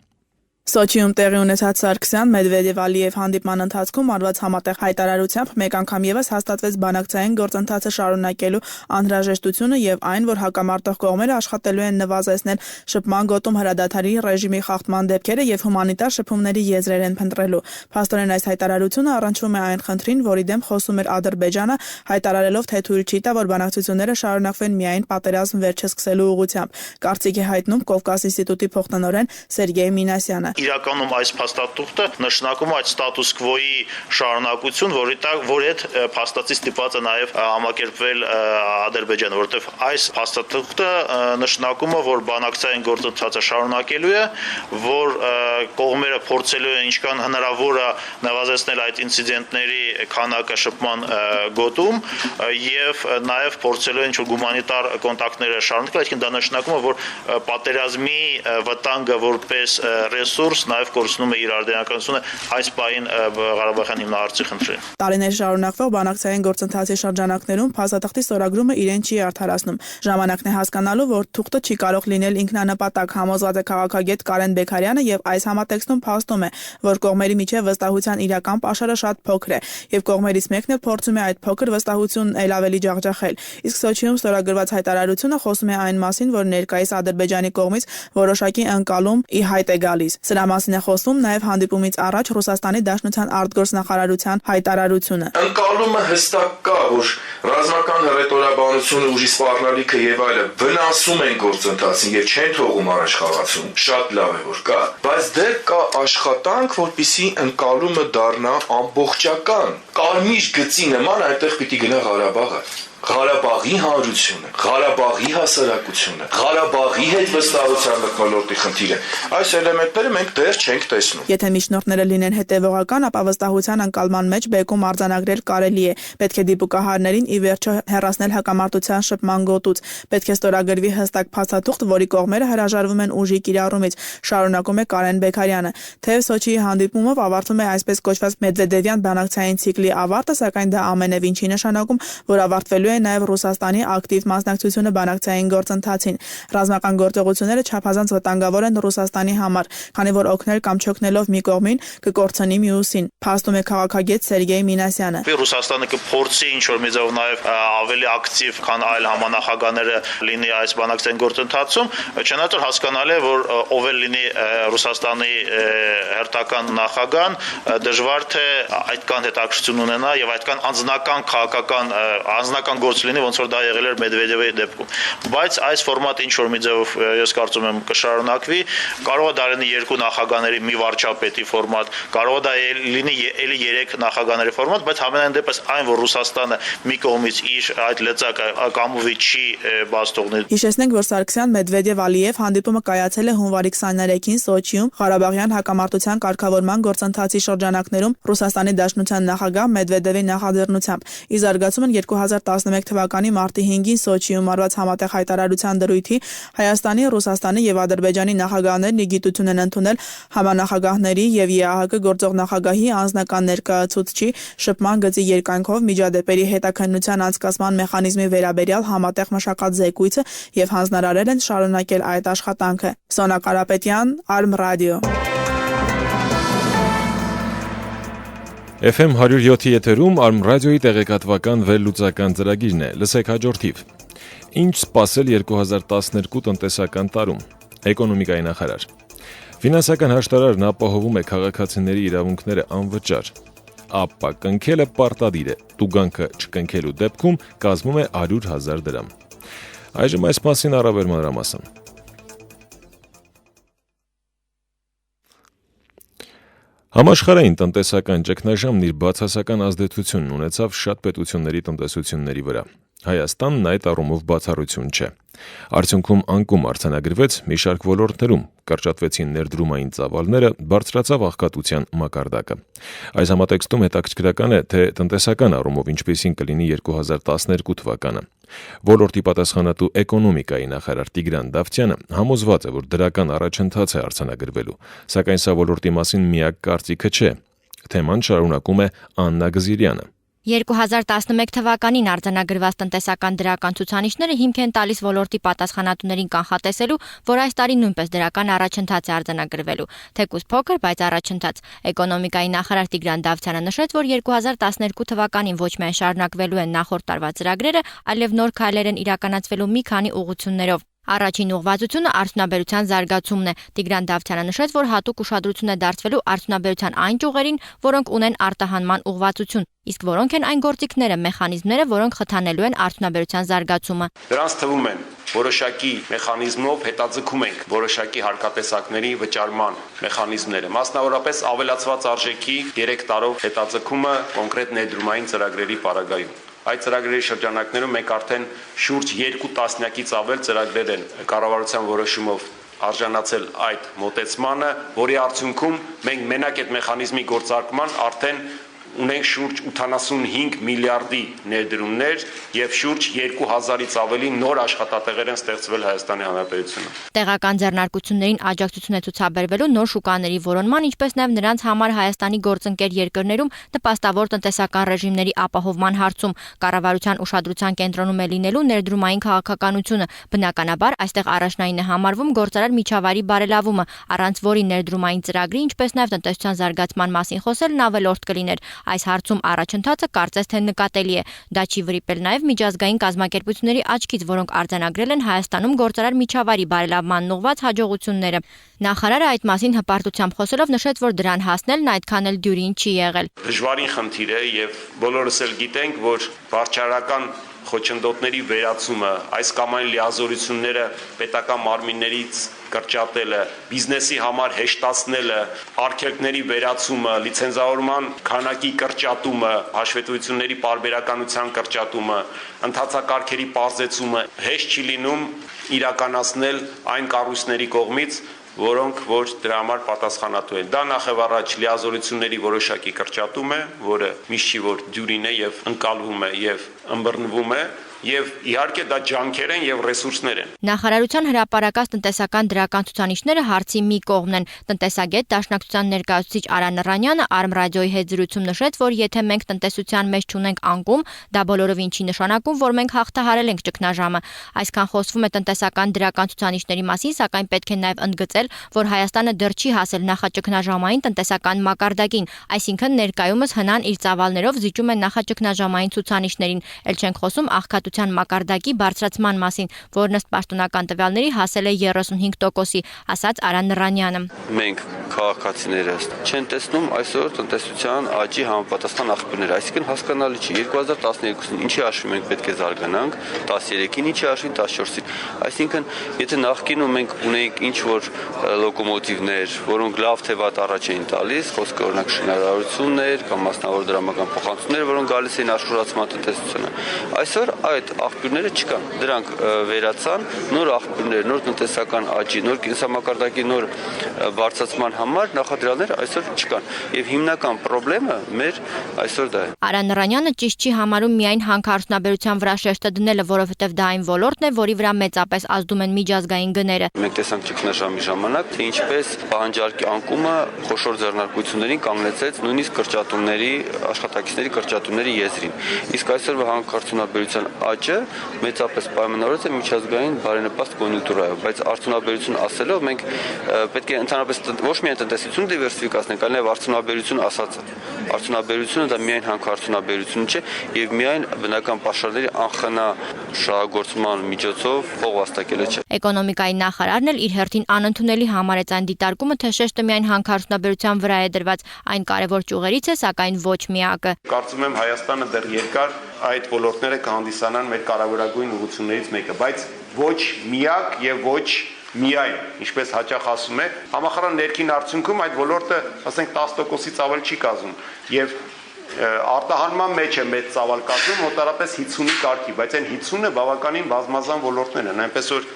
Սոչիում տեղի ունեցած Սարգսյան-Մեդվեդև-Ալիև հանդիպման ընթացքում արված համատեղ հայտարարությամբ մեկ անգամ ևս հաստատվեց բանակցային գործընթացը շարունակելու անհրաժեշտությունը եւ այն, որ հակամարտող կողմերը աշխատելու են նվազեցնել շփման գոտում հրադադարի ռեժիմի խախտման դեպքերը եւ հումանիտար շփումների եզրեր են փնտրելու։ Փաստորեն այս հայտարարությունը առնչվում է այն խնդրին, որի դեմ խոսում էր Ադրբեջանը, հայտարարելով, թե թույլ չի տա, որ բանակցությունները շարունակվեն միայն պատերազմ վերջսկսելու ուղղությամբ։ Կարծիք է հայտնում Կովկաս ինստիտուտի փոխտնօրեն Սերգեյ Մինասյանը։ Իրականում այս փաստաթուղթը նշանակում է այդ ստատուս քվոյի շարունակություն, որի հետ փաստացի ստիպված է նաև համակերպվել Ադրբեջանը, որովհետև այս փաստաթուղթը նշանակում է, որ բանակցային գործընթացը շարունակելու է, որ կողմերը փորձելու են ինչքան հնարավոր է նվազեցնել այդ ինցիդենտների քանակը շփման գոտում եւ նաև փորձելու են ինչ-որ հումանիտար կոնտակտները շարունակել, այսինքն դա նշանակում է, որ պատերազմի վտանգը որպես ռեսուրս նաև կորցնում է իր արդյունականությունը այս պահին Ղարաբաղյան հիմնահարցի խնդրին։ Տարիներ շարունակվող բանակցային գործընթացի շրջանակներում փաստաթղթի ստորագրումը իրեն չի արդարացնում։ Ժամանակն է հասկանալու, որ թուղթը չի կարող լինել ինքնանպատակ, համոզված է քաղաքագետ Կարեն Բեգարյանը եւ այս համատեքստում փաստում է, որ կողմերի միջև վստահության իրական պաշարը շատ փոքր է եւ կողմերից մեկն էլ փորձում է այդ փոքր վստահությունն էլ ավելի ջախջախել։ Իսկ Սոչիում ստորագրված հայտարարությունը խոսում է այն մասին, որ ներկայիս Ադրբեջանի կողմից որոշակի ընկալում ի հայտ է գալիս։ Սրա մասին է խոսվում նաև հանդիպումից առաջ Ռուսաստանի Դաշնության արտգործնախարարության հայտարարությունը։ Ընկալումը հստակ կա, որ ռազմական հռետորաբանությունը, ուժի սպառնալիքը եւ այլը վնասում են գործընթացին եւ չեն թողում առաջ խաղացում։ Շատ լավ է որ կա, բայց դեռ կա աշխատանք, որպեսզի ընկալումը դառնա ամբողջական։ Կարմիր գծի նման այնտեղ պիտի գնա Ղարաբաղը։ Ղարաբաղի հանրությունը, Ղարաբաղի հասարակությունը, Ղարաբաղի հետ վստահության մթնոլորտի խնդիրը։ Այս էլեմենտները մենք դեռ չենք տեսնում։ Եթե միջնորդները լինեն հետևողական, ապա վստահության ընկալման մեջ բեկում արձանագրել կարելի է։ Պետք է դիպուկահարներին ի վերջո հեռացնել հակամարտության շփման գոտուց։ Պետք է ստորագրվի հստակ փաստաթուղթ, որի կողմերը հրաժարվում են ուժի կիրառումից, շարունակում է Կարեն Բեգարյանը։ Թեև Սոչիի հանդիպումով ավարտվում է այսպես կոչված Մեդվեդևյան բանակցային ցիկլի ավարտը, սակայն դա ամենևին չի նշանակում, որ ավարտվելու է նաև Ռուսաստանի ակտիվ մասնակցությունը բանակցային գործընթացին։ Ռազմական գործողությունները չափազանց վտանգավոր են Ռուսաստանի համար, քանի որ օգնել կամ չօգնելով մի կողմին կկորցնի մյուսին, փաստում է քաղաքագետ Սերգեյ Մինասյանը։ Ռուսաստանը կփորձի ինչ-որ մեծով նաև ավելի ակտիվ, քան այլ համանախագահները լինի այս բանակցային գործընթացում, չնայած որ հասկանալի է, որ ով էլ լինի Ռուսաստանի հերթական նախագահան, դժվար թե այդքան հետաքրքրություն ունենա եւ այդքան անձնական քաղաքական գործ լինի, ոնց որ դա եղել էր Մեդվեդևի դեպքում։ Բայց այս ֆորմատը ինչ որ մի ձևով ես կարծում եմ կշարունակվի, կարող է դա լինի երկու նախագահների մի վարչապետի ֆորմատ, կարող է դա լինի էլի 3 նախագահների ֆորմատ, բայց համենայն դեպս այն, որ Ռուսաստանը մի կողմից իր այդ լծակը կամովի չի բաց թողնել։ Հիշեցնենք, որ Սարգսյան-Մեդվեդև-Ալիև հանդիպումը կայացել է հունվարի 23-ին Սոչիում Ղարաբաղյան հակամարտության կարգավորման գործընթացի շրջանակներում Ռուսաստանի Դաշնության նախագահ Մեդվեդևի նախաձեռնությամբ։ Ի զարգացումն 2011 թվականի մարտի 5-ին Սոչիում արված համատեղ հայտարարության դրույթի Հայաստանի, Ռուսաստանի եւ Ադրբեջանի նախագահներն իգիտություն են ընդունել համանախագահների եւ ԵԱՀԿ գործող նախագահի անձնական ներկայացուցչի շփման գծի երկայնքով միջադեպերի հետաքննության անցկացման մեխանիզմի վերաբերյալ համատեղ մշակած զեկույցը եւ հանձնարարել են շարունակել այդ աշխատանքը։ Սոնա Կարապետյան, Արմ ռադիո։ FM 107-ի եթերում Արմ ռադիոյի տեղեկատվական վերլուծական ծրագիրն է։ Լսեք հաջորդիվ։ Ինչ սպասել 2012 տնտեսական տարում։ Էկոնոմիկայի նախարար։ Ֆինանսական հաշտարարն ապահովում է քաղաքացիների իրավունքները անվճար։ Ապա կնքելը պարտադիր է, տուգանքը չկնքելու դեպքում կազմում է 100,000 դրամ։ Այժմ այս մասին առավել մանրամասն։ Համաշխարհային տնտեսական ճգնաժամն իր բացասական ազդեցությունն ունեցավ շատ պետությունների տնտեսությունների վրա։ Հայաստանն այդ առումով բացառություն չէ։ Արդյունքում անկում արձանագրվեց մի շարք ոլորտներում, կրճատվեցին ներդրումային ծավալները, բարձրացավ աղքատության մակարդակը։ Այս համատեքստում հետաքրքրական է, թե տնտեսական առումով ինչպիսին կլինի 2012 թվականը։ Ոլորտի պատասխանատու էկոնոմիկայի նախարար Տիգրան Դավթյանը համոզված է, որ դրական առաջընթաց է արձանագրվելու, սակայն սա ոլորտի մասին միակ կարծիքը չէ։ Թեման շարունակում է Աննա Գզիրյանը։ 2011 թվականին արձանագրված տնտեսական դրական ցուցանիշները հիմք են տալիս ոլորտի պատասխանատուներին կանխատեսելու, որ այս տարի նույնպես դրական առաջընթաց է արձանագրվելու, թեկուզ փոքր, բայց առաջընթաց։ Էկոնոմիկայի նախարար Տիգրան Դավթյանը նշեց, որ 2012 թվականին ոչ միայն շարունակվելու են նախորդ տարվա ծրագրերը, այլև նոր քայլեր են իրականացվելու մի քանի ուղղություններով։ Առաջին ուղղվածությունը արդյունաբերության զարգացումն է։ Տիգրան Դավթյանը նշեց, որ հատուկ ուշադրություն է դարձվելու արդյունաբերության այն ճյուղերին, որոնք ունեն արտահանման ուղղվածություն, իսկ որոնք են այն գործիքները, մեխանիզմները, որոնք խթանելու են արդյունաբերության զարգացումը։ Դրանց թվում են որոշակի մեխանիզմով հետաձգում ենք որոշակի հարկատեսակների վճարման մեխանիզմները, մասնավորապես ավելացված արժեքի 3 տարով հետաձգումը կոնկրետ ներդրումային ծրագրերի պարագայում։ Այդ ծրագրերի շրջանակներում մենք արդեն շուրջ 2 տասնյակից ավել ծրագրեր են կառավարության որոշումով արժանացել այդ մոտեցմանը, որի արդյունքում մենք մենակ այդ մեխանիզմի գործարկման արդեն ունենք շուրջ 85 միլիարդի ներդրումներ եւ շուրջ 2000-ից ավելի նոր աշխատատեղեր են ստեղծվել Հայաստանի Հանրապետությունում։ Տեղական ձեռնարկություններին աջակցություն է ցուցաբերվելու նոր շուկաների որոնման, ինչպես նաեւ նրանց համար Հայաստանի գործընկեր երկրներում նպաստավոր տնտեսական ռեժիմների ապահովման հարցում կառավարության ուշադրության կենտրոնում է լինելու ներդրումային քաղաքականությունը։ Բնականաբար այստեղ առաջնային է համարվում գործարար միջավայրի բարելավումը, առանց որի ներդրումային ծրագրի, ինչպես նաեւ տնտեսության զարգացման մասին խոսելն ավելորդ կլիներ։ Այս հարցում առաջընթացը կարծես թե նկատելի է։ Դա չի վրիպել նաև միջազգային կազմակերպությունների աչքից, որոնք արձանագրել են Հայաստանում գործարար միջավայրի բարելավմանն ուղղված հաջողությունները։ Նախարարը այդ մասին հպարտությամբ խոսելով նշեց, որ դրան հասնելն այդքան էլ դյուրին չի եղել։ Դժվարին խնդիր է եւ բոլորս էլ գիտենք, որ վարչարական խոչընդոտների վերացումը, այս կամ այն լիազորությունները պետական մարմիններից կրճատելը, բիզնեսի համար հեշտացնելը, արգելքների վերացումը, լիցենզավորման քանակի կրճատումը, հաշվետվությունների պարբերականության կրճատումը, ընթացակարգերի պարզեցումը հեշտ չի լինում իրականացնել այն կառույցների կողմից, որոնք որ դրա համար պատասխանատու են։ Դա նախևառաջ լիազորությունների որոշակի կրճատում է, որը միշտ չի որ դյուրին է եւ ընկալվում է եւ ըմբռնվում է, եւ իհարկե դա ջանքեր են եւ ռեսուրսներ են։ Նախարարության հրապարակած տնտեսական դրական ցուցանիշները հարցի մի կողմն են։ Տնտեսագետ Դաշնակցության ներկայացուցիչ Արա Նռանյանը Արմ ռադիոյի հետ զրույցում նշեց, որ եթե մենք տնտեսության մեջ չունենք անկում, դա բոլորովին չի նշանակում, որ մենք հաղթահարել ենք ճգնաժամը։ Այսքան խոսվում է տնտեսական դրական ցուցանիշների մասին, սակայն պետք է նաեւ ընդգծել, որ Հայաստանը դեռ չի հասել նախաճգնաժամային տնտեսական մակարդակին, այսինքն ներկայումս հնան իր ծավալներով զիջում է նախաճգնաժամային ցուցանիշներին։ Էլ չենք խոսում աղքատության մակարդակի բարձրացման մասին, որն ըստ պաշտոնական տվյալների հասել է 35%-ի, ասաց Արա Նռանյանը։ Մենք քաղաքացիները չեն տեսնում այսօր տնտեսության աճի համապատասխան աղբյուրներ, այսինքն հասկանալի չի 2012-ին ինչի հաշվի մենք պետք է զարգանանք, 13-ին ինչի հաշվին 14-ին, այսինքն եթե նախկինում մենք ունեինք ինչ որ լոկոմոտիվներ, որոնք լավ թե վատ առաջ էին տալիս, խոսքը օրինակ շինարարություններ կամ մասնավոր դրամական փոխանցումներ, որոնք գալիս էին աշխուժացման տնտեսությունը, այսօր այդ աղբյուրները չկան, դրանք վերացան, նոր աղբյուրներ, նոր տնտեսական աճի, նոր կենսամակարդակի նոր բարձրացման համար նախադրյալներ այսօր չկան եւ հիմնական խնդրեմը մեր այսօր դա է։ Արա Նռանյանը ճիշտ չի համարում միայն հանքարդյունաբերության վրա շեշտը դնելը, որովհետեւ դա այն ոլորտն է, որի վրա մեծապես ազդում են միջազգային գները։ Մենք տեսանք ճգնաժամի ժամանակ, թե ինչպես պահանջարկի անկումը խոշոր ձեռնարկություններին կանգնեցեց նույնիսկ կրճատումների, աշխատակիցների կրճատումների եզրին։ Իսկ այսօր հանքարդյունաբերության աճը մեծապես պայմանավորված է միջազգային բարենպաստ կոնյունկտուրայով, բայց արդյունաբերություն ասելով մենք պետք է ընդհանրապես ոչ միայն տնտեսություն դիվերսիֆիկացնենք, այլ նաև արդյունաբերություն ասածը։ Արդյունաբերությունը դա միայն հանքարդյունաբերություն չէ եւ միայն բնական պաշարների անխնա շահագործման միջոցով փող վաստակելը չէ։ Էկոնոմիկայի նախարարն էլ իր հերթին անընդունելի համարեց այն դիտարկումը, թե շեշտը միայն հանքարդյունաբերության վրա է դրված, այն կարևոր ճյուղերից է, սակայն ոչ միակը։ Կարծում եմ Հայաստանը դեռ երկար այդ ոլորտները կհանդիսանան մեր կարևորագույն ուղղություններից մեկը, բայց ոչ միակ եւ ոչ միայն, ինչպես հաճախ ասում է, համախառն ներքին արդյունքում այդ ոլորտը, ասենք 10%-ից ավել չի կազմում եւ արտահանման մեջ է մեծ ծավալ կազմում մոտարապես 50-ի կարգի, բայց այն 50-ը բավականին բազմազան ոլորտներ են, այնպես որ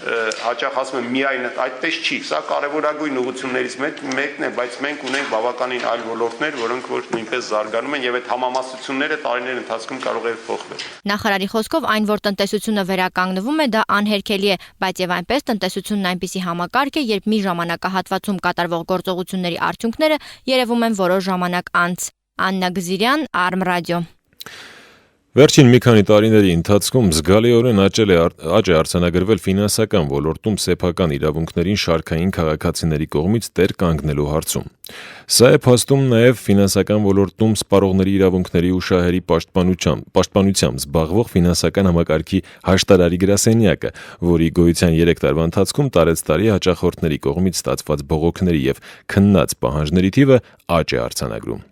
հաճախ ասում եմ միայն այդպես չի, սա կարևորագույն ուղղություններից մեկն է, բայց մենք ունենք բավականին այլ ոլորտներ, որոնք որ նույնպես զարգանում են եւ այդ համամասնությունները տարիների ընթացքում կարող է փոխվել։ Նախարարի խոսքով այն, որ տնտեսությունը վերականգնվում է, դա անհերքելի է, բայց եւ այնպես տնտեսությունն այնպիսի համակարգ է, երբ մի ժամանակահատվածում կատարվող գործողությունների արդյունքները երևում են որոշ ժամանակ անց։ Աննա Գզիրյան, Arm Radio։ Վերջին մի քանի տարիների ընթացքում զգալիորեն աճ է արձանագրվել ֆինանսական ոլորտում սեփական իրավունքներին շարքային քաղաքացիների կողմից տեր կանգնելու հարցում։ Սա է փաստում նաև ֆինանսական ոլորտում սպառողների իրավունքների ու շահերի պաշտպանությամբ զբաղվող ֆինանսական համակարգի հաշտարարի գրասենյակը, որի գոյության 3 տարվա ընթացքում տարեցտարի հաճախորդների կողմից ստացված բողոքների եւ քննած պահանջների թիվը աճ է արձանագրում։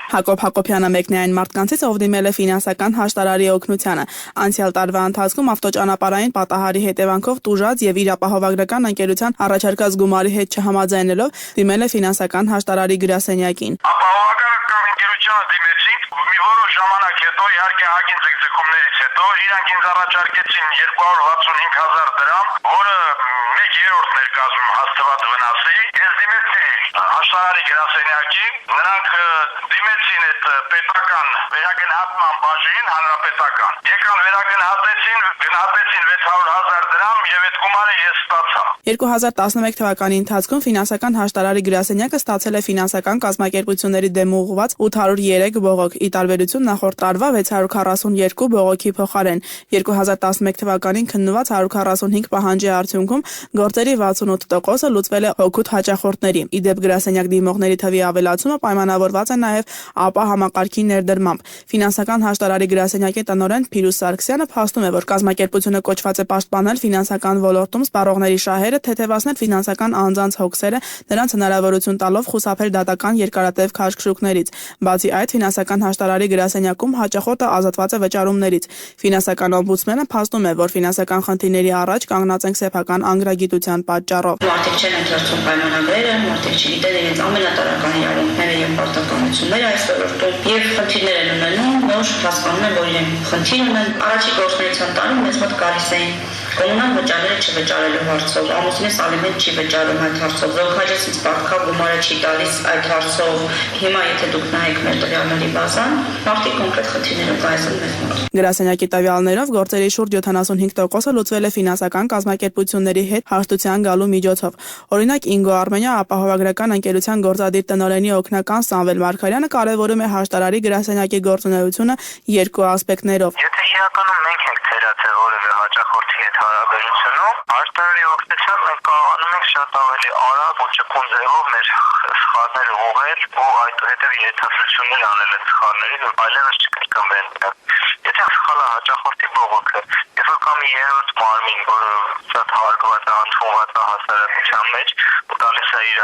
Հակոբ Հակոբյանը մեկն է այն մարդկանցից, ով դիմել է ֆինանսական հաշտարարի օգնությանը։ Անցյալ տարվա ընթացքում ավտոճանապարհային պատահարի հետևանքով տուժած եւ իր ապահովագրական ընկերության առաջարկած գումարի հետ չհամաձայնելով դիմել է ֆինանսական հաշտարարի գրասենյակին։ Ապահովագրական ընկերությանը դիմեցինք, մի որոշ ժամանակ հետո իհարկե հագին ձգձգումներից հետո իրանք ինձ առաջարկեցին 265,000 դրամ, որը 1/3 էր կազմում հաստատված վնասի։ Ես դիմեցի հաշտարարի գրասենյակին, նրանք դիմեցին այդ պետական վերագնահատման բաժին, հանրապետական։ Եկան վերագնահատեցին 600,000 դրամ եւ այդ գումարը ես ստացա։ 2011 թվականի ընթացքում ֆինանսական հաշտարարի գրասենյակը ստացել է ֆինանսական կազմակերպությունների դեմ ուղղված 803 բողոք, ի տարբերություն նախորդ տարվա 642 բողոքի փոխարեն։ 2011 թվականին քննված 145 պահանջի արդյունքում գործերի 68%-ը լուծվել է օգուտ հաճախորդների։ Ի դեպ գրասենյակ դիմողների թվի ավելացումը պայմանավորված է նաև ԱՊԱ համակարգի ներդրմամբ։ Ֆինանսական հաշտարարի գրասենյակի տնօրեն Փիրուզ Սարգսյանը փաստում է, որ կազմակերպությունը կոչված է պաշտպանել ֆինանսական ոլորտում սպառողների շահերը, թեթևացնել ֆինանսական անձանց հոգսերը, նրանց հնարավորություն տալով խուսափել դատական երկարատև քաշքշուկներից։ Բացի այդ, ֆինանսական հաշտարարի գրասենյակում հաճախորդը ազատված է վճարումներից։ Ֆինանսական օմբուդսմենը փաստում է, որ ֆինանսական խնդիրների առաջ կանգնած են սեփական անգրագիտության պատճառով։ Մարդիկ չեն ընթերցում պայմանագրերը, մարդիկ չգիտեն իրենց ամենատարրական իրավունքները եւ պարտականությունները այս ոլորտում եւ խնդիրներ են ունենում, որ հասկանում են, որ իրենք խնդիր ունեն։ Առաջի գործունեության տարում մեզ մոտ գալիս էին կոմունալ վճարները չվճարելու հարցով, ամուսինս ալիմենտ չի վճարում այդ հարցով, զոհքաջից ինձ պարտքա գումարը չի տալիս այդ հարցով։ Հիմա եթե դուք նայեք մեր տվյալների բազան, մարդիկ կոնկրետ խնդիրներով գայս են մեզ մոտ։ Գրասենյակի տվյալներով գործերի շուրջ 75%-ը լուծվել է ֆինանսական կազմակերպությունների հետ հաշտության գալու միջոցով։ Օրինակ Ինգո Արմենիա ապահովագրական ընկերության գործադիր տնօրենի օգնական Սամվել Մարգարյանը կարևորում է հաշտարարի գրասենյակի գործունեությունը երկու ասպեկտներով։ Եթե իրականում մենք ենք թերացել որևէ հաճախորդի հետ հարաբերությունում, հաշտարարի օգնությամբ մենք կարողանում ենք շատ ավելի արագ ու ճկուն ձևով մեր սխալները ուղղել ու այդուհետև երթասություններ անել այդ սխալներին ու այլևս չկրկնվեն։ Եթե սխալը հաճախորդի բողոքը, երբ որ կա մի երրորդ մարմին, որը շատ հարգված է, ընդունված է հասարակության մեջ, ու տալիս է իր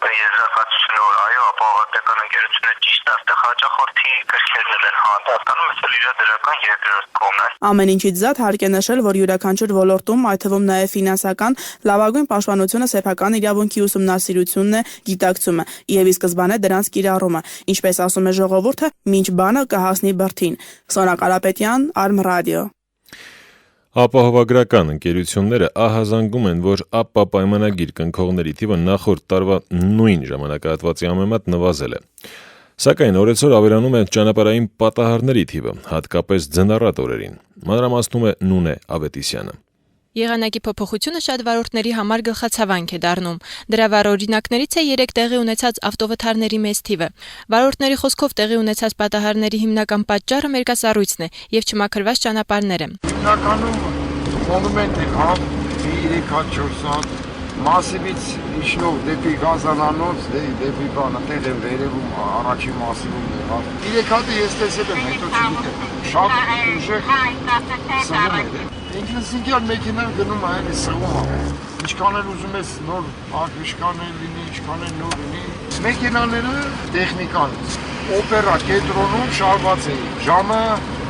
եզրակացությունը, որ այո, ապահովագրական ընկերությունը ճիշտ է, այստեղ հաճախորդի կրքերն են հանդարտանում, այս էլ իր դրական երկրորդ կողմն է։ Ամեն ինչից զատ հարկ է նշել, որ յուրաքանչյուր ոլորտում, այդ թվում նաև ֆինանսական, լավագույն պաշտպանությունը սեփական իրավունքի ուսումնասիրությունն է, գիտակցումը եւ ի սկզբանե դրանց կիրառումը։ Ինչպես ասում է ժողովուրդը, մինչ բանը կհասնի բրդին։ Սոնա Կարապետյան, Arm Radio։ Ապահովագրական ընկերությունները ահազանգում են, որ ԱՊԱ պայմանագիր կնքողների թիվը նախորդ տարվա նույն ժամանակահատվածի համեմատ նվազել է։ Սակայն օրեցօր ավելանում է ճանապարհային պատահարների թիվը, հատկապես ձնառատ օրերին։ Մանրամասնում է Նունե Ավետիսյանը։ Եղանակի փոփոխությունը շատ վարորդների համար գլխացավանք է դառնում։ Դրա վառ օրինակներից է 3 տեղի ունեցած ավտովթարների մեծ թիվը։ Վարորդների խոսքով տեղի ունեցած պատահարների հիմնական պատճառը մերկասառույցն է եւ չմաքրված ճանապարհները։ Հիմնականում մոնումենտ է, 3-4 հատ Մասիվից իջնող դեպի Գազանանոց, դեպի բանը, տեղ են վերևում առաջի մասիվում եղավ։ 3 հատը ես տեսել եմ, հետո չգիտեմ, շատ ուժեղ սղում էր։ Ինքնսինքյան մեքենան գնում է, այլ սղում է։ Ինչքան էլ ուզում ես նոր ինչքան էլ լինի, ինչքան էլ նոր լինի։ Մեքենաները տեխնիկանից, օպերա կենտրոնում շարված էին, ժամը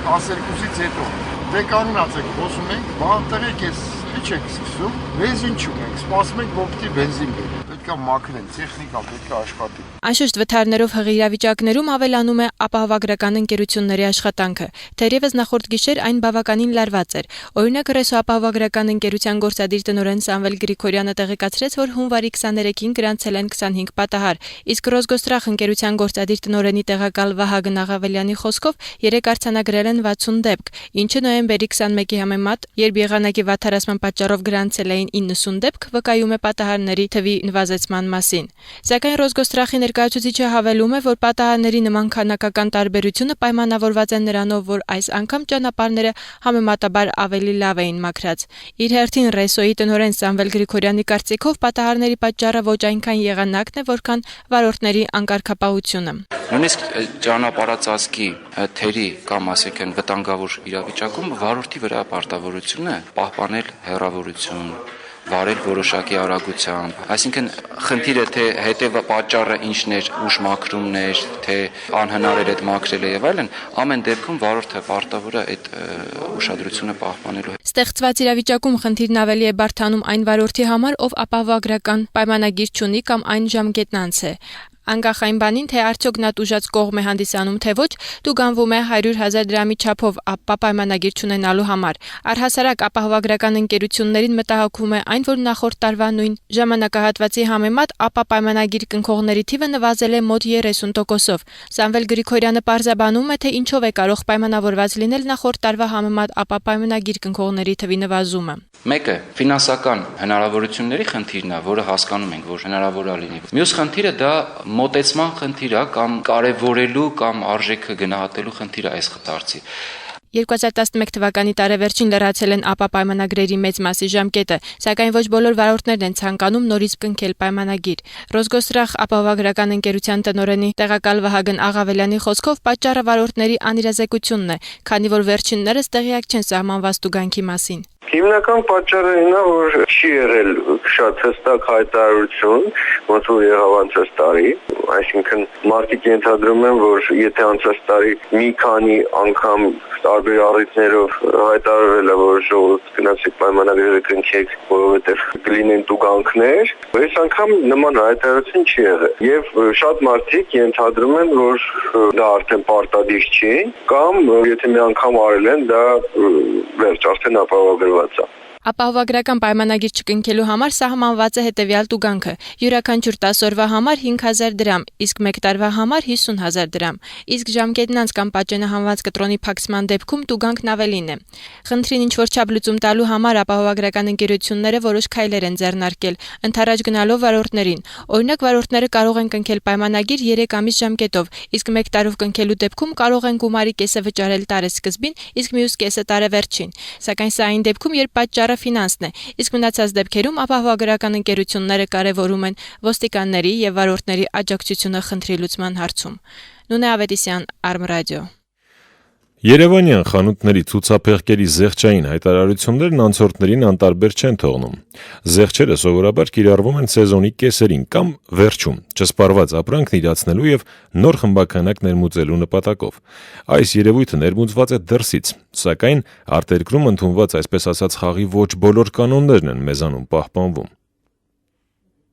12-ից հետո։ Դե կանգնած եք, խոսում ենք, բան տղեկ ես չեք սկսում, բենզին չունենք, սպասում ենք, որ պիտի բենզին բերի, պետք է մաքրեն, տեխնիկա պետք է աշխատի։ Անշուշտ վթարներով հղի իրավիճակներում ավելանում է ապահովագրական ընկերությունների աշխատանքը, թերևս նախորդ գիշեր այն բավականին լարված էր։ Օրինակ Ռեսո ապահովագրական ընկերության գործադիր տնօրեն Սամվել Գրիգորյանը տեղեկացրեց, որ հունվարի 23-ին գրանցել են 25 պատահար, իսկ Ռոսգոստրախ ընկերության գործադիր տնօրենի տեղակալ Վահագն Աղավելյանի խոսքով 3 արձանագրել են 60 դեպք, ինչը նոյեմբերի 21-ի համեմատ, երբ եղանակի վթարացման պատճառով գրանցել էին 90 դեպք, վկայում է պատահարների թվի նվազեցման մասին։ Սակայն Ռոսգոստրախի ներկայացուցիչը հավելում է, որ պատահարների նման քանակական տարբերությունը պայմանավորված է նրանով, որ այս անգամ ճանապարհները համեմատաբար ավելի լավ էին մաքրած։ Իր հերթին Ռեսոյի տնօրեն Սամվել Գրիգորյանի կարծիքով պատահարների պատճառը ոչ այնքան եղանակն է, որքան վարորդների անկարգապահությունը։ Նույնիսկ ճանապարհածածկի թերի կամ ասենք վտանգավոր իրավիճակում վարորդի վրա պարտավորությունը պահպանել հեռավորություն, վարել որոշակի արագությամբ, այսինքն խնդիրը թե հետևը պատճառը ինչն էր, ուշ մաքրումներ, թե անհնար էր այդ մաքրելը եւ այլն, ամեն դեպքում վարորդը պարտավոր է այդ ուշադրությունը պահպանելու։ Ստեղծված իրավիճակում խնդիրն ավելի է բարդանում այն վարորդի համար, ով ապահովագրական պայմանագիր չունի կամ այն ժամկետնանց է։ Անկախ այն բանին, թե արդյոք նա տուժած կողմ է հանդիսանում, թե ոչ, տուգանվում է 100,000 դրամի չափով ապա պայմանագիր չունենալու համար։ Առհասարակ ապահովագրական ընկերություններին մտահոգում է այն, որ նախորդ տարվա նույն ժամանակահատվածի համեմատ ապա պայմանագիր կնքողների թիվը նվազել է մոտ 30%-ով։ Սամվել Գրիգորյանը պարզաբանում է, թե ինչով է կարող պայմանավորված լինել նախորդ տարվա համեմատ ապա պայմանագիր կնքողների թվի նվազումը։ Մեկը ֆինանսական հնարավորությունների խնդիրն է, որը հասկանում ենք, որ հնարավոր է լինի։ Մյուս խնդիրը դա մոտեցման խնդիր է կամ կարևորելու կամ արժեքը գնահատելու խնդիր է այս խտարցի։ 2011 թվականի տարեվերջին լրացել են ապա պայմանագրերի մեծ մասի ժամկետը, սակայն ոչ բոլոր վարորդներն են ցանկանում նորից կնքել պայմանագիր։ Ռոսգոստրախ ապահովագրական ընկերության տնօրենի տեղակալ Վահագն Աղավելյանի խոսքով պատճառը վարորդների անիրազեկությունն է, քանի որ վերջիններս տեղյակ չեն սահմանված տուգանքի մասին։ Հիմնական պատճառը նա որ չի եղել շատ հստակ հայտարարություն, ոնց որ եղավ անցած տարի, այսինքն մարդիկ ենթադրում են, որ եթե անցած տարի մի քանի անգամ տարբեր առիթներով հայտարարվել է, որ ժողովուրդ գնացեք պայմանագրերը կնքեք, որովհետև կլինեն տուգանքներ, այս անգամ նման հայտարարություն չի եղել։ Եվ շատ մարդիկ ենթադրում են, որ դա արդեն պարտադիր չի, կամ եթե մի անգամ արել են, դա վերջ արդեն ապահովագրված է։ Ապահովագրական պայմանագիր չկնքելու համար սահմանված է հետևյալ տուգանքը՝ յուրաքանչյուր 10 օրվա համար 5,000 դրամ, իսկ 1 տարվա համար 50,000 դրամ, իսկ ժամկետնանց կամ պատճենահանված կտրոնի փակցման դեպքում տուգանքն ավելին է։ Խնդրին ինչ-որ չափ լուծում տալու համար ապահովագրական ընկերությունները որոշ քայլեր են ձեռնարկել, ընդառաջ գնալով վարորդներին։ Օրինակ վարորդները կարող են կնքել պայմանագիր 3 ամիս ժամկետով, իսկ 1 տարով կնքելու դեպքում կարող են գումարի կեսը վճարել տարեսկզբին, իսկ մյուս կեսը տարեվերջին։ Սակայն սա այն դեպքում, երբ պատճառը ֆինանսն է, իսկ մնացած դեպքերում ապահովագրական ընկերությունները կարևորում են ոստիկանների եւ վարորդների աջակցությունը խնդրի լուծման հարցում։ Նունե Ավետիսյան, Arm Radio։ Երևանյան խանութների ցուցափեղկերի զեղչային հայտարարություններն անցորդներին անտարբեր չեն թողնում։ Զեղչերը սովորաբար կիրառվում են սեզոնի կեսերին կամ վերջում, չսպառված ապրանքն իրացնելու եւ նոր խմբականակ ներմուծելու նպատակով։ Այս երևույթը ներմուծված է դրսից, սակայն արտերկրում ընդունված այսպես ասած խաղի ոչ բոլոր կանոններն են մեզանում պահպանվում։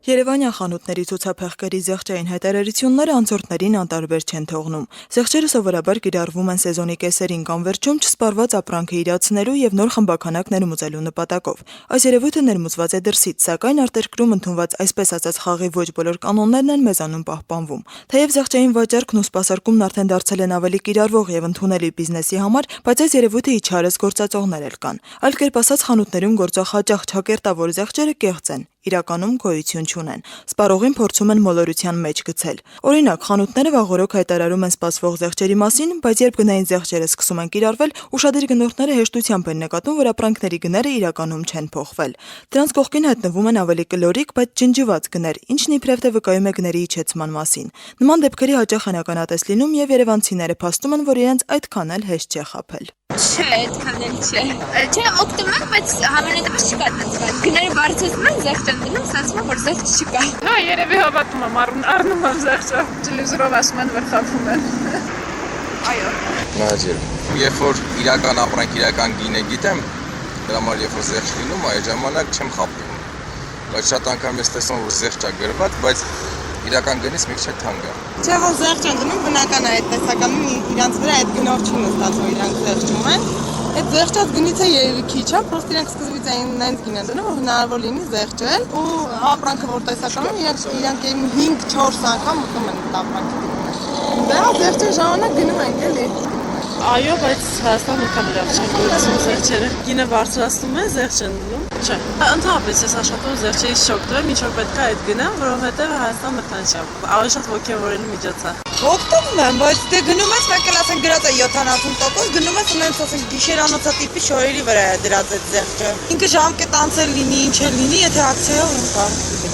Երևանյան խանութների ցուցափեղկերի զեղչային հետարարությունները անցորդներին անտարբեր չեն թողնում։ Զեղչերը սովորաբար կիրառվում են սեզոնի կեսերին կամ վերջում չսպառված ապրանքը իրացնելու եւ նոր խմբականակ ներմուծելու նպատակով։ Այս երևույթը ներմուծված է դրսից, սակայն արտերկրում ընդունված այսպես ասած խաղի ոչ բոլոր կանոններն են մեզանում պահպանվում։ Թեև զեղչային վաճառքն ու սպասարկումն արդեն դարձել են ավելի կիրառվող եւ ընդունելի բիզնեսի համար, բայց այս երևույթը իջարես գործածողներ էլ կան։ Այլ կերպ ասած, խանութներում գործող հաճախ չակերտավոր զեղչերը կեղծ են, իրականում գոյություն չունեն։ Սպառողին փորձում են մոլորության մեջ գցել։ Օրինակ, խանութները վաղօրոք հայտարարում են սպասվող զեղչերի մասին, բայց երբ գնային զեղչերը սկսում են կիրառվել, ուշադիր գնորդները հեշտությամբ են նկատում, որ ապրանքների գները իրականում չեն փոխվել։ Դրանց կողքին հայտնվում են ավելի կլորիկ, բայց ջնջված գներ, ինչն իբրև թե վկայում է գների իջեցման մասին։ Նման դեպքերի հաճախ են ականատես լինում եւ երևանցիները փաստում են, որ իրենց այդքան էլ հեշտ չէ խաբել։ Չէ, այդքան էլ չէ։ Չէ, օգտվում եմ, բայց համենայնդեպս չկա այդպես։ Գները բարձրացնում են, զեղչ են դնում, ասում են, որ զեղչ չկա։ Հա, երևի հավատում եմ, առնում եմ զեղչը, տելևիզորով ասում են, որ խաբում են։ Այո։ Նայել, երբ որ իրական ապրանք, իրական գինը գիտեմ, դրա համար երբ որ զեղչ լինում, այդ ժամանակ չեմ խաբում։ Բայց շատ անգամ ես տեսնում, որ զեղչ է գրված, բայց իրական գնից մի քիչ թանկ է։ Չէ, որ զեղչ են դնում, բնական է այդ տեսականում իրանց վրա այդ գնով չի նստած, որ իրանք զեղչում են։ Այդ զեղչած գնից է երևի քիչ է, պրոստը իրանք սկզբից այն նենց գին են դնում, որ հնարավոր լինի զեղչել, ու ապրանքը որ տեսականում իրանք 5-4 անգամ մտնում են այդ ապրանքի դիմը։ Դա զեղչի ժամանակ գնում ենք էլի։ Այո, բայց Հայաստանը կամերավ չեն գործում զեղչերը։ Գինը բարձրացնում են, զեղչ են դնում։ Չէ։ Ընդհանրապես ես աշխատում զեղչերից չօգտվեմ, ինչ որ պետք է այդ գնամ, որովհետև Հայաստան մտնանշ է։ Ավելի շատ ոգևորելու միջոց է։ Օգտվում եմ, բայց դե գնում ես, մեկ էլ ասենք գրած է 70%, գնում ես ունենց ասենք գիշերանոցա տիպի շորերի վրա է դրած այդ զեղչը։ Ինքը ժամկետ անցել լինի, ինչ էլ լինի, եթե ակցիայով ընկա։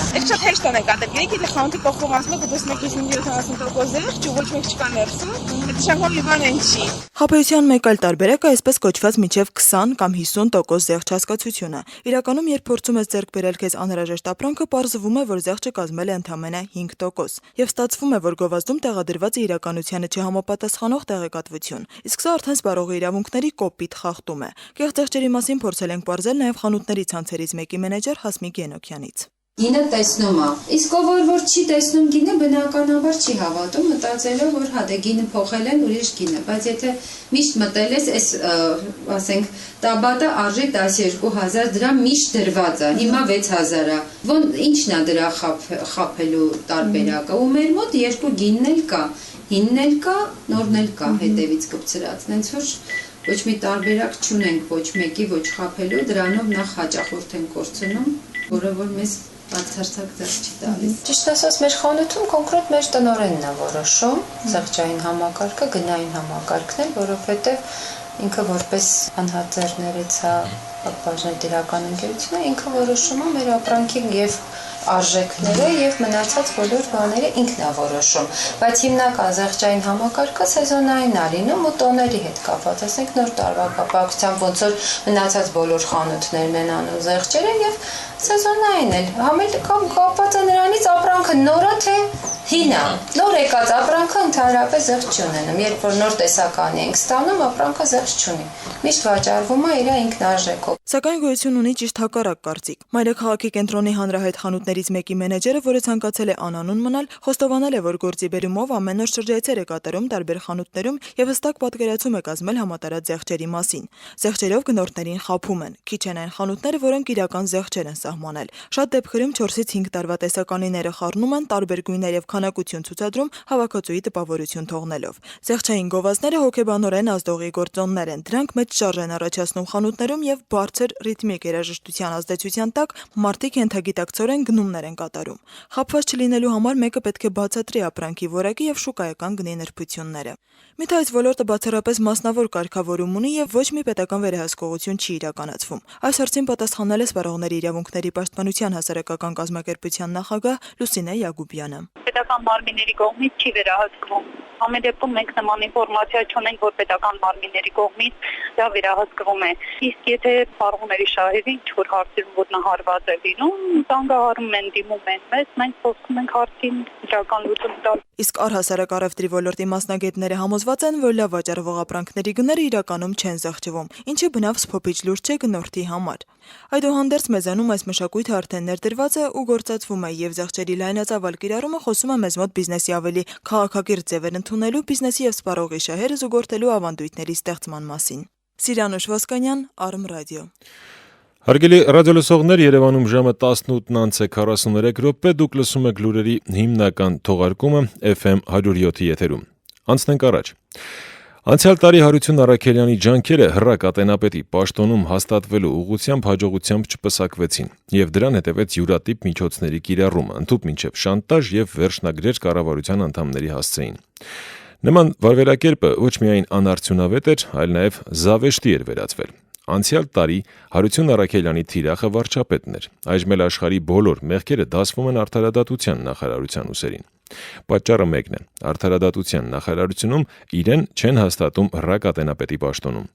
Այդ շատ հեշտ է նկատել։ Եկեք խանութի կողքով ասում եք, դες մեկ 70% զեղչ, ու ոչ մեկ չկա ներսում։ Այդ շահով մի բան են չի։ Խաբեության մեկ այլ տարբերակ է այսպես կոչված մինչև 20 կամ 50% զեղչ հասկացությունը։ Իրականում, երբ փորձում ես ձեռք բերել քեզ անհրաժեշտ ապրանքը, պարզվում է, որ զեղչը կազմել է ընդամենը 5%, եւ ստացվում է, որ գովազդում տեղադրված է իրականությանը չհամապատասխանող տեղեկատվություն։ Իսկ սա արդեն սպառողի իրավունքների կոպիտ խախտում է։ Կեղծ զեղչերի մասին փորձել ենք պարզել նաեւ խանութների ցանցերից մեկի մենեջեր Հասմիկ Ենոքյանից։ Գինը տեսնում է։ Իսկ ով որ չի տեսնում գինը, բնականաբար չի հավատում, մտածելով, որ հա դե գինը փոխել են ուրիշ գինը, բայց եթե միշտ մտել ես, այս ասենք տաբատը արժի 12000 դրամ միշտ դրված է, հիմա 6000 է։ Ոնց ինչն է դրա խափելու տարբերակը։ Ու մեր մոտ երկու գինն էլ կա, հինն էլ կա, նորն էլ կա հետևից կպցրած։ Հենց որ ոչ մի տարբերակ չունենք ոչ մեկի ոչ խափելու, դրանով նախ հաճախորդ են կորցնում, որը որ մեզ բացարձակ դեռ չի տալիս։ Ճիշտ ասած, մեր խանութում կոնկրետ մեր տնօրենն է որոշում զեղչային համակարգը, գնային համակարգն է, որովհետև ինքը որպես անհատերներից բաժնետիրական ընկերություն է, ինքը որոշում է մեր ապրանքի եւ արժեքները եւ մնացած բոլոր բաները ինքն է որոշում, բայց հիմնական զեղչային համակարգը սեզոնային է լինում ու տոների հետ կապված, ասենք նոր տարվա կապակցությամբ ոնց որ մնացած բոլոր խանութներն են անում զեղչերը եւ սեզոնային էլ, համել կամ կապված է նրանից ապրանքը նորա թե հինա, նոր եկած ապրանքը ընդհանրապես զեղչ չունենում, երբ որ նոր տեսականի ենք ստանում, ապրանքը զեղչ չունի, միշտ վաճառվում է իր ինքնարժեքով։ Սակայն գոյություն ունի ճիշտ հակառակ կարծիք։ Մայրաքաղաքի կենտրոնի հանրահայտ խանութներից մեկի մենեջերը, որը ցանկացել է անանուն մնալ, խոստովանել է, որ գործի բերումով ամեն օր շրջայցեր է կատարում տարբեր խանութներում եւ հստակ պատկերացում է կազմել համատարած զեղչերի մասին։ Զեղչերով գնորդներին խաբում են։ Քիչ են այն խանութները, որոնք իրական զեղչեր են սահմանել։ Շատ դեպքերում 4-ից 5 տարվա տեսականիները խառնում են, տարբեր գույներ եւ քանակություն ցուցադրում, հավաքածուի տպավորություն թողնելով։ Զեղչային գովազդները հոգեբանորեն ազդողի գործոններ են։ Դրանք մեծ շարժ են առաջացնում խանութներում եւ բարձր ռիթմիկ երաժշտության ազդեցության տակ մարդիկ ենթագիտակցորեն գնումներ են կատարում։ Խաբված չլինելու համար մեկը պետք է բացատրի ապրանքի որակի եւ շուկայական գնի նրբությունները։ Միթե այս ոլորտը բացառապես մասնավոր կարգավորում ունի եւ ոչ մի պետական վերահսկողություն չի իրականացվում։ Այս հարցին պատասխանել է Սպառողների իրավունքների պաշտպանության հասարակական կազմակերպության նախագահ Լուսինե Յակոբյանը։ պետական մարմինների կողմից չի վերահսկվում։ Ամեն դեպքում մենք նման ինֆորմացիա չունենք, որ պետական մարմինների կողմից դա վերահսկվում է։ Իսկ եթե Փարուղների շահերին ինչ-որ հարցերում որ նա հարված է լինում, զանգահարում են, դիմում են մեզ, մենք փորձում ենք հարցին իրական լուծում տալ։ Իսկ առհասարակ առևտրի ոլորտի մասնագետները համոզված են, որ լավ վաճառվող ապրանքների գները իրականում չեն զղջվում, ինչը բնավ սփոփիչ լուր չէ գնորդի համար։ Այդուհանդերձ մեզանում այս մշակույթը արդեն ներդրված է ու գործածվում է, եւ զղջերի լայնածավալ կիրառումը խոսում է մեզ մոտ բիզնեսի ավելի քաղաքակիրթ ձևեր ընդունելու, բիզնեսի եւ սպառողի շահերը զուգորդելու ավանդույթների ստեղծման մասին։ Սիրանուշ Ոսկանյան, Արմ ռադիո։ Հարգելի ռադիոլսողներ, Երևանում ժամը 18:43 դուք լսում եք լուրերի հիմնական թողարկումը FM 107-ի եթերում։ Անցնենք առաջ։ Անցյալ տարի Հարություն Առաքելյանի ջանքերը հռակ ատենապետի պաշտոնում հաստատվելու ուղղությամբ հաջողությամբ չպսակվեցին, եւ դրան հետևեց յուրատիպ միջոցների կիրառումը, ընդհուպ մինչև շանտաժ եւ վերջնագրեր կառավարության անդամների հասցեին։ Նման վարվելակերպը ոչ միայն անարդյունավետ էր, այլ նաեւ զավեշտի էր վերածվել։ Անցյալ տարի Հարություն Առաքելյանի թիրախը վարչապետն էր, այժմ էլ աշխարհի բոլոր մեղքերը դասվում են արդարադատության նախարարության ուսերին։ Պատճառը մեկն է. արդարադատության նախարարությունում իրեն չեն հաստատում հռակ ատենապետի պաշտոնում։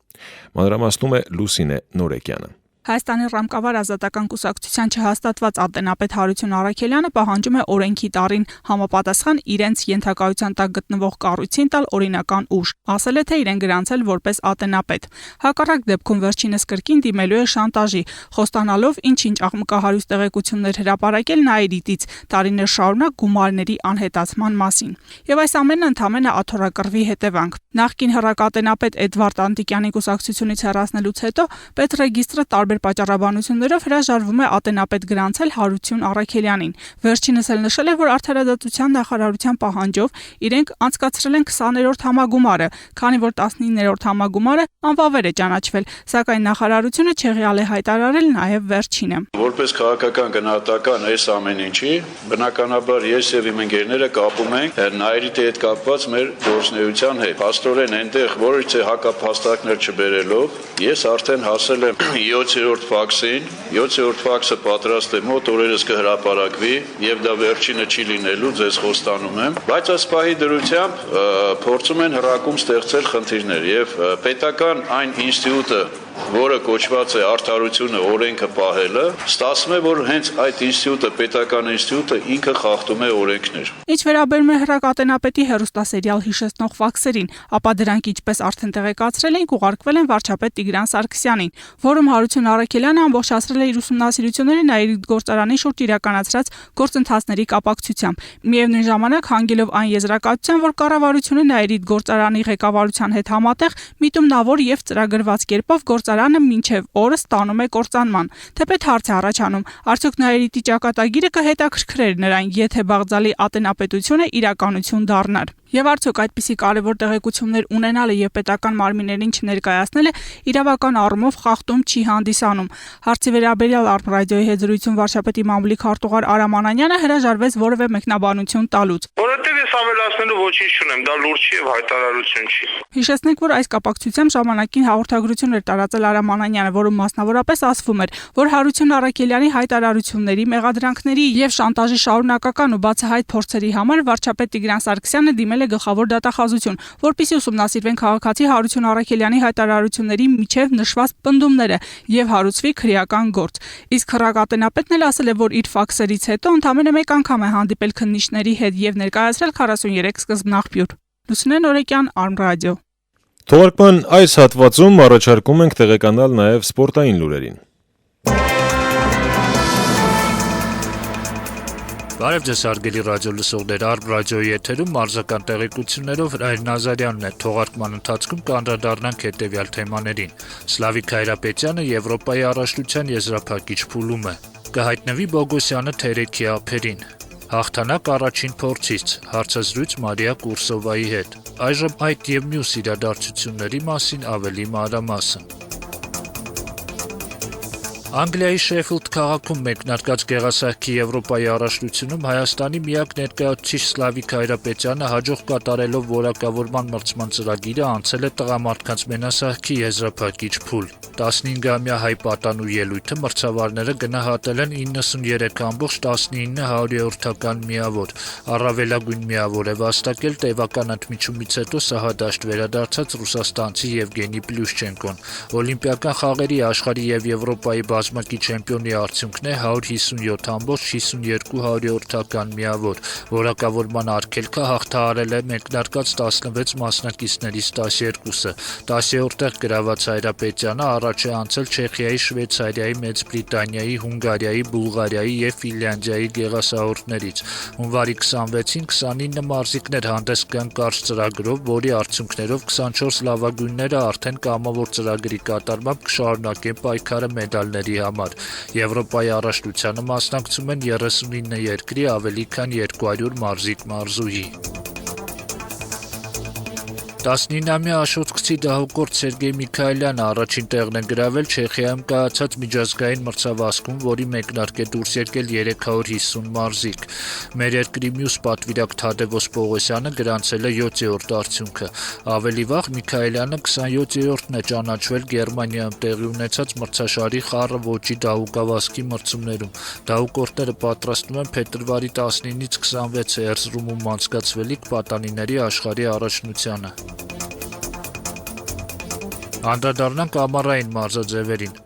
Մանրամասնում է Լուսինե Նորեկյանը։ Հայաստանի ռամկավար ազատական կուսակցության չհաստատված ատենապետ Հարություն Առաքելյանը պահանջում է օրենքի տարին համապատասխան իրենց ենթակայության տակ գտնվող կառույցին տալ օրինական ուժ։ Ասել է, թե իրեն գրանցել որպես ատենապետ։ Հակառակ դեպքում վերջինս կրկին դիմելու է շանտաժի, խոստանալով ինչ-ինչ աղմկահարույց տեղեկություններ հրապարակել Նաիրիտից տարիներ շարունակ գումարների անհետացման մասին։ Եվ այս ամենը ընդամենը աթոռակռվի հետևանք։ Նախկին հռակ ատենապետ Էդվարդ Անտիկյանի կուսակցությունից հեռացնելուց հետո պետռեգիստրը տարբեր պատճառաբանություններով հրաժարվում է ատենապետ գրանցել Հարություն Առաքելյանին։ Վերջինս էլ նշել է, որ արդարադատության նախարարության պահանջով իրենք անցկացրել են 20-րդ համագումարը, քանի որ 19-րդ համագումարը անվավեր է ճանաչվել, սակայն նախարարությունը չեղյալ է հայտարարել նաև վերջինը։ Որպես քաղաքական գնահատական այս ամեն ինչի, բնականաբար ես եւ իմ ընկերները կապում ենք Նաիրիտի հետ կապված մեր գործունեության հետ։ Փաստորեն այնտեղ որից է հակափաստարկներ չբերելով, ես արդեն հասել եմ 7-րդ ֆաքսին, 7-րդ ֆաքսը պատրաստ է, մոտ օրերս կհրապարակվի եւ դա վերջինը չի լինելու, ձեզ խոստանում եմ, բայց այս պահի դրությամբ փորձում են հրակում ստեղծել խնդիրներ եւ պետական այն ինստիտուտը, որը կոչված է արդարությունը օրենքը պահելը, ստացվում է, որ հենց այդ ինստիտուտը, պետական ինստիտուտը ինքը խախտում է օրենքներ։ Ինչ վերաբերում է հռակ ատենապետի հեռուստասերիալ հիշեցնող ֆաքսերին, ապա դրանք ինչպես արդեն տեղեկացրել են, ուղարկվել են վարչապետ Տիգրան Սարգսյանին, որում Հարություն Առաքելյանը ամբողջացրել է իր ուսումնասիրությունները Նաիրիտ գործարանի շուրջ իրականացրած գործընթացների կապակցությամբ։ Միևնույն ժամանակ հանգելով այն եզրակացության, որ կառավարությունը Նաիրիտ գործարանի ղեկավարության հետ համատեղ միտումնավոր եւ ծրագրված կերպով գործարանը մինչև օրս ստանում է կործանման։ Թեպետ հարց է առաջանում, արդյոք Նաիրիտի ճակատագիրը կհետաքրքրեր նրան, եթե Բաղձալի ատենապետությունը իրականություն դառնար։ Եվ արդյոք այդպիսի կարևոր տեղեկություններ ունենալը եւ պետական մարմիններին չներկայացնելը իրավական առումով խախտում չի հանդիսանում։ Հարցի վերաբերյալ Արմ ռադիոյի հետ զրույցում վարչապետի մամուլի քարտուղար Արամ Անանյանը հրաժարվեց որևէ մեկնաբանություն տալուց։ Որովհետեւ ես ավելացնելու ոչինչ չունեմ, դա լուրջ չի եւ հայտարարություն չի։ Հիշեցնենք, որ այս կապակցությամբ ժամանակին հաղորդագրություն էր տարածել Արամ Անանյանը, որում մասնավորապես ասվում էր, որ Հարություն Առաքելյանի հայտարարությունների, մեղադրանքների եւ շանտաժի շարունակական ու բացահայտ փորձերի համար վարչապետ Տիգրան Սարգսյանը դիմել է գլխավոր դատախազություն, որպեսզի ուսումնասիրվեն քաղաքացի Հարություն Առաքելյանի հայտարարությունների միջև նշված պնդումները եւ հարուցվի քրեական գործ։ Իսկ հռակ ատենապետն էլ ասել է, որ իր ֆաքսերից հետո ընդամենը մեկ անգամ է հանդիպել քննիչների հետ եւ ներկայացրել 43 սկզբնաղբյուր։ Լուսինե Նորեկյան, Արմ ռադիո։ Թողարկման այս հատվածում առաջարկում ենք տեղեկանալ նաեւ սպորտային լուրերին։ Բարև ձեզ հարգելի ռադիո լսողներ, Արմ ռադիոյի եթերում մարզական տեղեկություններով Ռահիլ Նազարյանն է։ Թողարկման ընթացքում կանդրադառնանք հետևյալ թեմաներին։ Սլավիկ Հայրապետյանը Եվրոպայի առաջնության եզրափակիչ փուլում է։ Կհայտնվի Բոգոսյանը Թերեքի ափերին։ Հաղթանակ առաջին փորձից, հարցազրույց Մարիա Կուրսովայի հետ։ Այժմ այդ եւ մյուս իրադարձությունների մասին ավելի մանրամասն։ Անգլիայի Շեֆիլդ քաղաքում մեկնարկած գեղասահքի Եվրոպայի առաջնությունում Հայաստանի միակ ներկայացուցիչ Սլավիկ Հայրապետյանը հաջող կատարելով որակավորման մրցման ծրագիրը անցել է տղամարդկանց մենասահքի եզրափակիչ փուլ։ 15-ամյա հայ պատանու ելույթը մրցավարները գնահատել են 93.19 միավոր։ Առավելագույն միավոր է վաստակել տևական ընդմիջումից հետո սահադաշտ վերադարձած ռուսաստանցի Եվգենի Պլյուշչենկոն։ Օլիմպիական խաղերի աշխարհի եւ Եվրոպայի բազմակի չեմպիոնի արդյունքն է 150.52 միավոր։ Որակավորման արգելքը հաղթահարել է մեկնարկած 16 մասնակիցներից 12-ը։ 10-րդ տեղ գրաված Հայրապետյանը առաջ է անցել Չեխիայի, Շվեյցարիայի, Մեծ Բրիտանիայի, Հունգարիայի, Բուլղարիայի եւ Ֆինլանդիայի գեղասահորդներից։ Հունվարի 26-ին 29 մարզիկներ հանդես կան կարճ ծրագրով, որի արդյունքներով 24 լավագույնները արդեն կամավոր ծրագրի կատարմամբ կշարունակեն պայքարը մեդալների համար։ Եվրոպայի առաջնությանը մասնակցում են 39 երկրի ավելի քան 200 մարզիկ-մարզուհի։ 19-ամյա աշոտկցի դահուկորդ Սերգեյ Միքայելյանը առաջին տեղն է գրավել Չեխիայում կայացած միջազգային մրցավազքում, որի մեկնարկ է դուրս եկել 350 մարզիկ։ Մեր երկրի մյուս պատվիրակ Թադևոս Պողոսյանը գրանցել է 7-րդ արդյունքը։ Ավելի վաղ Միքայելյանը 27-րդն է ճանաչվել Գերմանիայում տեղի ունեցած մրցաշարի խառը ոճի դահուկավազքի մրցումներում։ Դահուկորդները պատրաստվում են փետրվարի 19-ից 26-ը Էրզրումում անցկացվելիք պատանիների աշխարհի առաջնությանը։ Անդրադառնանք ամառային մարզաձևերին։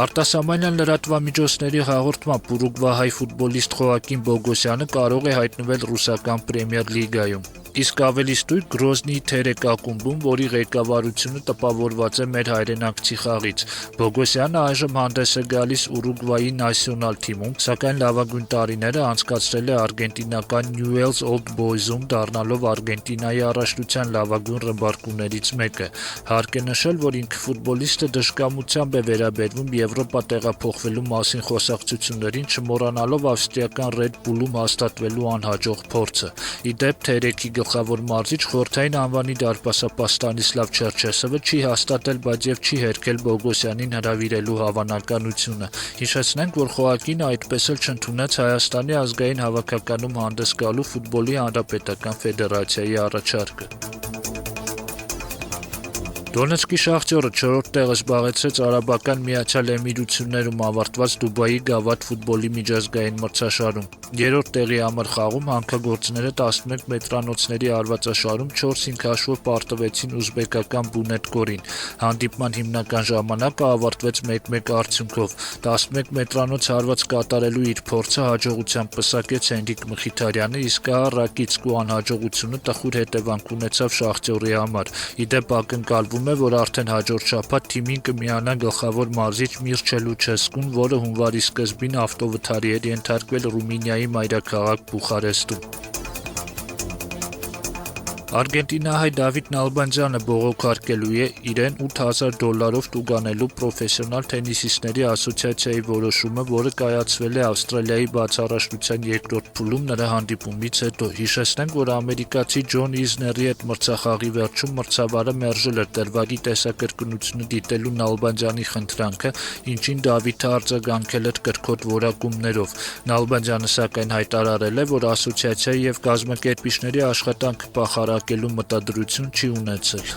Արտասահմանյան լրատվամիջոցների հաղորդմամբ ուրուգվահայ ֆուտբոլիստ Խոակին Բոգոսյանը կարող է հայտնվել ռուսական Պրեմիեր լիգայում։ Իսկ ավելի ստույգ Գրոզնիի Թերեկ ակումբում, որի ղեկավարությունը տպավորված է մեր հայրենակցի խաղից։ Բոգոսյանը այժմ հանդես է գալիս Ուրուգվայի նասիոնալ թիմում, սակայն լավագույն տարիները անցկացրել է արգենտինական Newell's Old Boys-ում, դառնալով Արգենտինայի առաջնության լավագույն ռմբարկուներից մեկը։ Հարկ է նշել, որ ինքը ֆուտբոլիստը դժկամությամբ է վերաբերվում Եվրոպա տեղափոխվելու մասին խոսակցություններին, չմոռանալով ավստրիական Red Bull-ում հաստատվելու անհաջող փորձը։ Ի դեպ Թերեկի գլխավոր մարզիչ խորհրդային անվանի դարպասապահ Ստանիսլավ Չերչեսովը չի հաստատել, բայց եւ չի հերքել Բոգոսյանին հրավիրելու հավանականությունը։ Հիշեցնենք, որ Խոակինը այդպես էլ չընդունեց Հայաստանի ազգային հավաքականում հանդես գալու ֆուտբոլի հանրապետական ֆեդերացիայի առաջարկը։ Դոնեցկի Շախտյորը 4-րդ տեղը զբաղեցրեց Արաբական Միացյալ Էմիրություններում ավարտված Դուբայի Գավաթ ֆուտբոլի միջազգային մրցաշարում։ 3-րդ տեղի համար խաղում հանքագործները 11 մետրանոցների արվածաշարում 4-5 հաշվով պարտվեցին ուզբեկական Բունետ-Գորին։ Հանդիպման հիմնական ժամանակը ավարտվեց 1-1 արդյունքով։ 11 մետրանոց հարված կատարելու իր փորձը հաջողությամբ պսակեց Հենրիկ Մխիթարյանը, իսկ Ռակիցկու անհաջողությունը տխուր հետևանք ունեցավ Շախտյորի համար։ Ի դեպ ակնկալվում է, որ արդեն հաջորդ շաբաթ թիմին կմիանա գլխավոր մարզիչ Միրչե Լուչեսկուն, որը հունվարի սկզբին ավտովթարի էր ենթարկվել Ռումինիայի մայրաքաղաք Բուխարեստում։ Արգենտինահայ Դավիթ Նալբանդյանը բողոքարկելու է իրեն $8,000 տուգանելու պրոֆեսիոնալ թենիսիստների ասոցիացիայի որոշումը, որը կայացվել է Ավստրալիայի բացառաշնության երկրորդ փուլում նրա հանդիպումից հետո։ Հիշեցնենք, որ ամերիկացի Ջոն Իզների հետ մրցախաղի վերջում մրցավարը մերժել էր տրվագի տեսակրկնությունը դիտելու Նալբանդյանի խնդրանքը, ինչին Դավիթը արձագանքել էր կրքոտ որակումներով։ Նալբանդյանը սակայն հայտարարել է, որ ասոցիացիայի եւ կազմակերպիչների աշխատանքը փախարակելու մտադրություն չի ունեցել։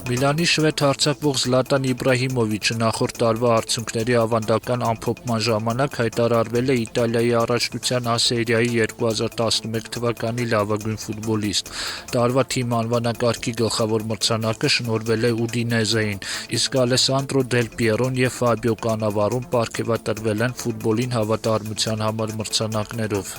Միլանի շվեդ հարձակվող Զլատան Իբրահիմովիչը նախորդ տարվա արդյունքների ավանդական ամփոփման ժամանակ հայտարարվել է Իտալիայի առաջնության A սերիայի 2011 թվականի լավագույն ֆուտբոլիստ։ Տարվա թիմ անվանակարգի գլխավոր մրցանակը շնորհվել է Ուդինեզեին, իսկ Ալեսանդրո Դել Պիերոն եւ Ֆաբիո Կանավարոն պարգևատրվել են ֆուտբոլին հավատարմության համար մրցանակներով։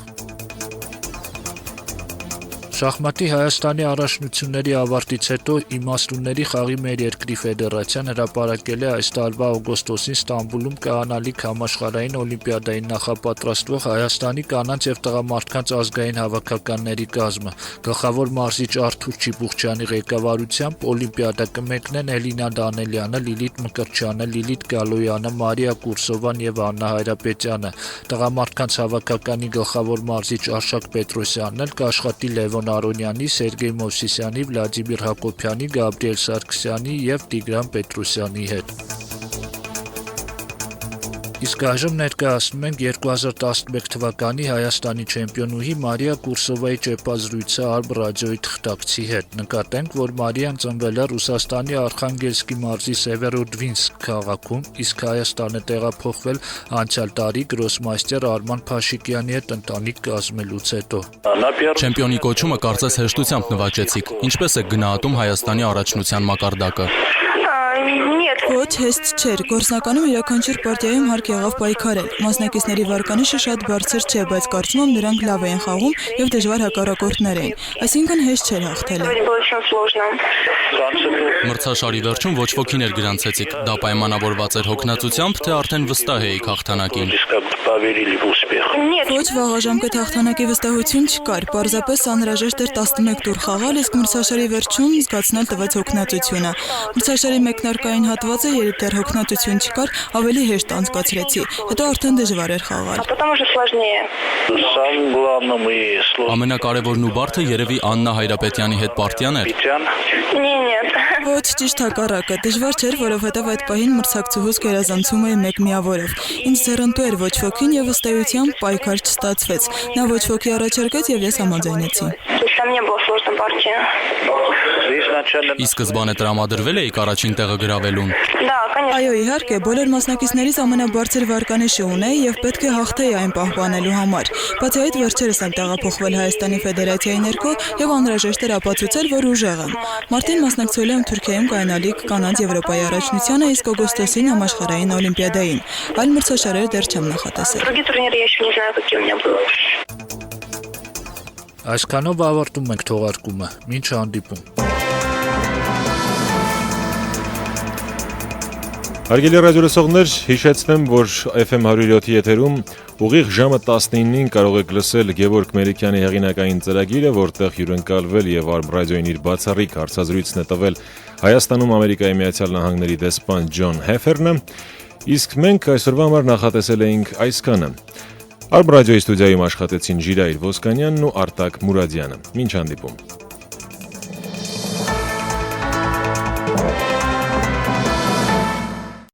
Շախմատի Հայաստանի առաջնությունների ավարտից հետո Իմաստունների խաղի մեր երկրի ֆեդերացիան հրապարակել է այս տարվա օգոստոսին Ստամբուլում կայանալիք համաշխարհային օլիմպիադային նախապատրաստվող Հայաստանի կանանց եւ տղամարդկանց ազգային հավաքականների կազմը։ Գլխավոր մարզիչ Արթուր Չիբուխչյանի ղեկավարությամբ օլիմպիադա կմեկնեն Էլինա Դանելյանը, Լիլիթ Մկրտչյանը, Լիլիթ Գալոյանը, Մարիա Կուրսովան եւ Աննա Հայրապետյանը։ Տղամարդկանց հավաքականի գլխավոր մարզիչ Արշակ Պետրոսյանն էլ կաշխատի Լևոն Արոնյանի, Սերգեյ Մովսիսյանի, Վլադիմիր Հակոբյանի, Գաբրիել Սարգսյանի եւ Տիգրան Պետրոսյանի հետ։ Իսկ այժմ ներկայացնում ենք 2011 թվականի Հայաստանի չեմպիոնուհի Մարիա Կուրսովայի ճեպազրույցը Արբ ռադիոյի թղթակցի հետ։ Նկատենք, որ Մարիան ծնվել է Ռուսաստանի Արխանգելսկի մարզի Սևերոդվինսկ քաղաքում, իսկ Հայաստան է տեղափոխվել անցյալ տարի գրոսմայստեր Արման Փաշիկյանի հետ ընտանիք կազմելուց հետո։ Չեմպիոնի կոչումը կարծես հեշտությամբ նվաճեցիք։ Ինչպես եք գնահատում Հայաստանի առաջնության մակարդակը։ Ոչ, հեշտ չէր։ Գործնականում յուրաքանչյուր պարտիայում հարկ եղավ պայքարել։ Մասնակիցների վարկանիշը շատ բարձր չէ, բայց կարծում եմ նրանք լավ էին խաղում եւ դժվար հակառակորդներ էին։ Այսինքն հեշտ չէր հաղթելը։ Մրցաշարի վերջում ոչ ոքին էր գրանցեցիք։ Դա պայմանավորված էր հոգնածությամբ, թե արդեն վստահ էիք հաղթանակին։ Ոչ, վաղաժամկետ հաղթանակի վստահություն չկար։ Պարզապես անհրաժեշտ էր 11 տուր խաղալ, իսկ մրցաշարի վերջում զգացնել տվեց հոգնածությունը։ Մրցաշարի մեկնարկային հատվածը, երբ դեռ հոգնածություն չկար, ավելի հեշտ անցկացրեցի։ Հետո արդեն դժվար էր խաղալ։ Ամենակարևորն ու բարդը երևի Աննա Հայրապետյանի հետ պարտիան էր։ Ոչ, ճիշտ հակառակը։ Դժվար չէր, որովհետև այդ պահին մրցակցուհուս գերազանցում էի մեկ միավորով։ Ինձ ձեռնտու էր ոչ ոքին եւ ըստեյությամբ պայքար չստացվեց։ Նա ոչ ոքի առաջարկեց եւ ես համաձայնեցի։ Ի սկզբանե տրամադրվել էիք առաջին տեղը գրավելուն։ Այո, իհարկե, բոլոր մասնակիցներից ամենաբարձր վարկանիշը ունեի եւ պետք է հաղթեի այն պահպանելու համար։ Բացի այդ, վերջերս եմ տեղափոխվել Հայաստանի Ֆեդերացիայի ներքո եւ անհրաժեշտ էր ապացուցել, որ ուժեղ եմ։ Մարտին մասնակցել եմ Թուրքիայում կայանալիք կանանց Եվրոպայի առաջնությանը, իսկ օգոստոսին համաշխարհային օլիմպիադային։ Այլ մրցաշարեր դեռ չեմ նախատեսել։ Այսքանով ավարտում ենք թողարկումը։ Մինչ հանդիպում։ Հարգելի ռադիոլսողներ, հիշեցնեմ, որ FM 107-ի եթերում ուղիղ ժամը 19-ին կարող եք լսել Գևորգ Մերիկյանի հեղինակային ծրագիրը, որտեղ հյուրընկալվել եւ Արբ ռադիոյին իր բացառիկ հարցազրույցն է տվել Հայաստանում Ամերիկայի Միացյալ Նահանգների դեսպան Ջոն Հեֆերնը, իսկ մենք այսօրվա համար նախատեսել էինք այսքանը։ Արբ ռադիոյի ստուդիայում աշխատեցին Ժիրայր Ոսկանյանն ու Արտակ Մուրադյանը։ Մինչ հանդիպում։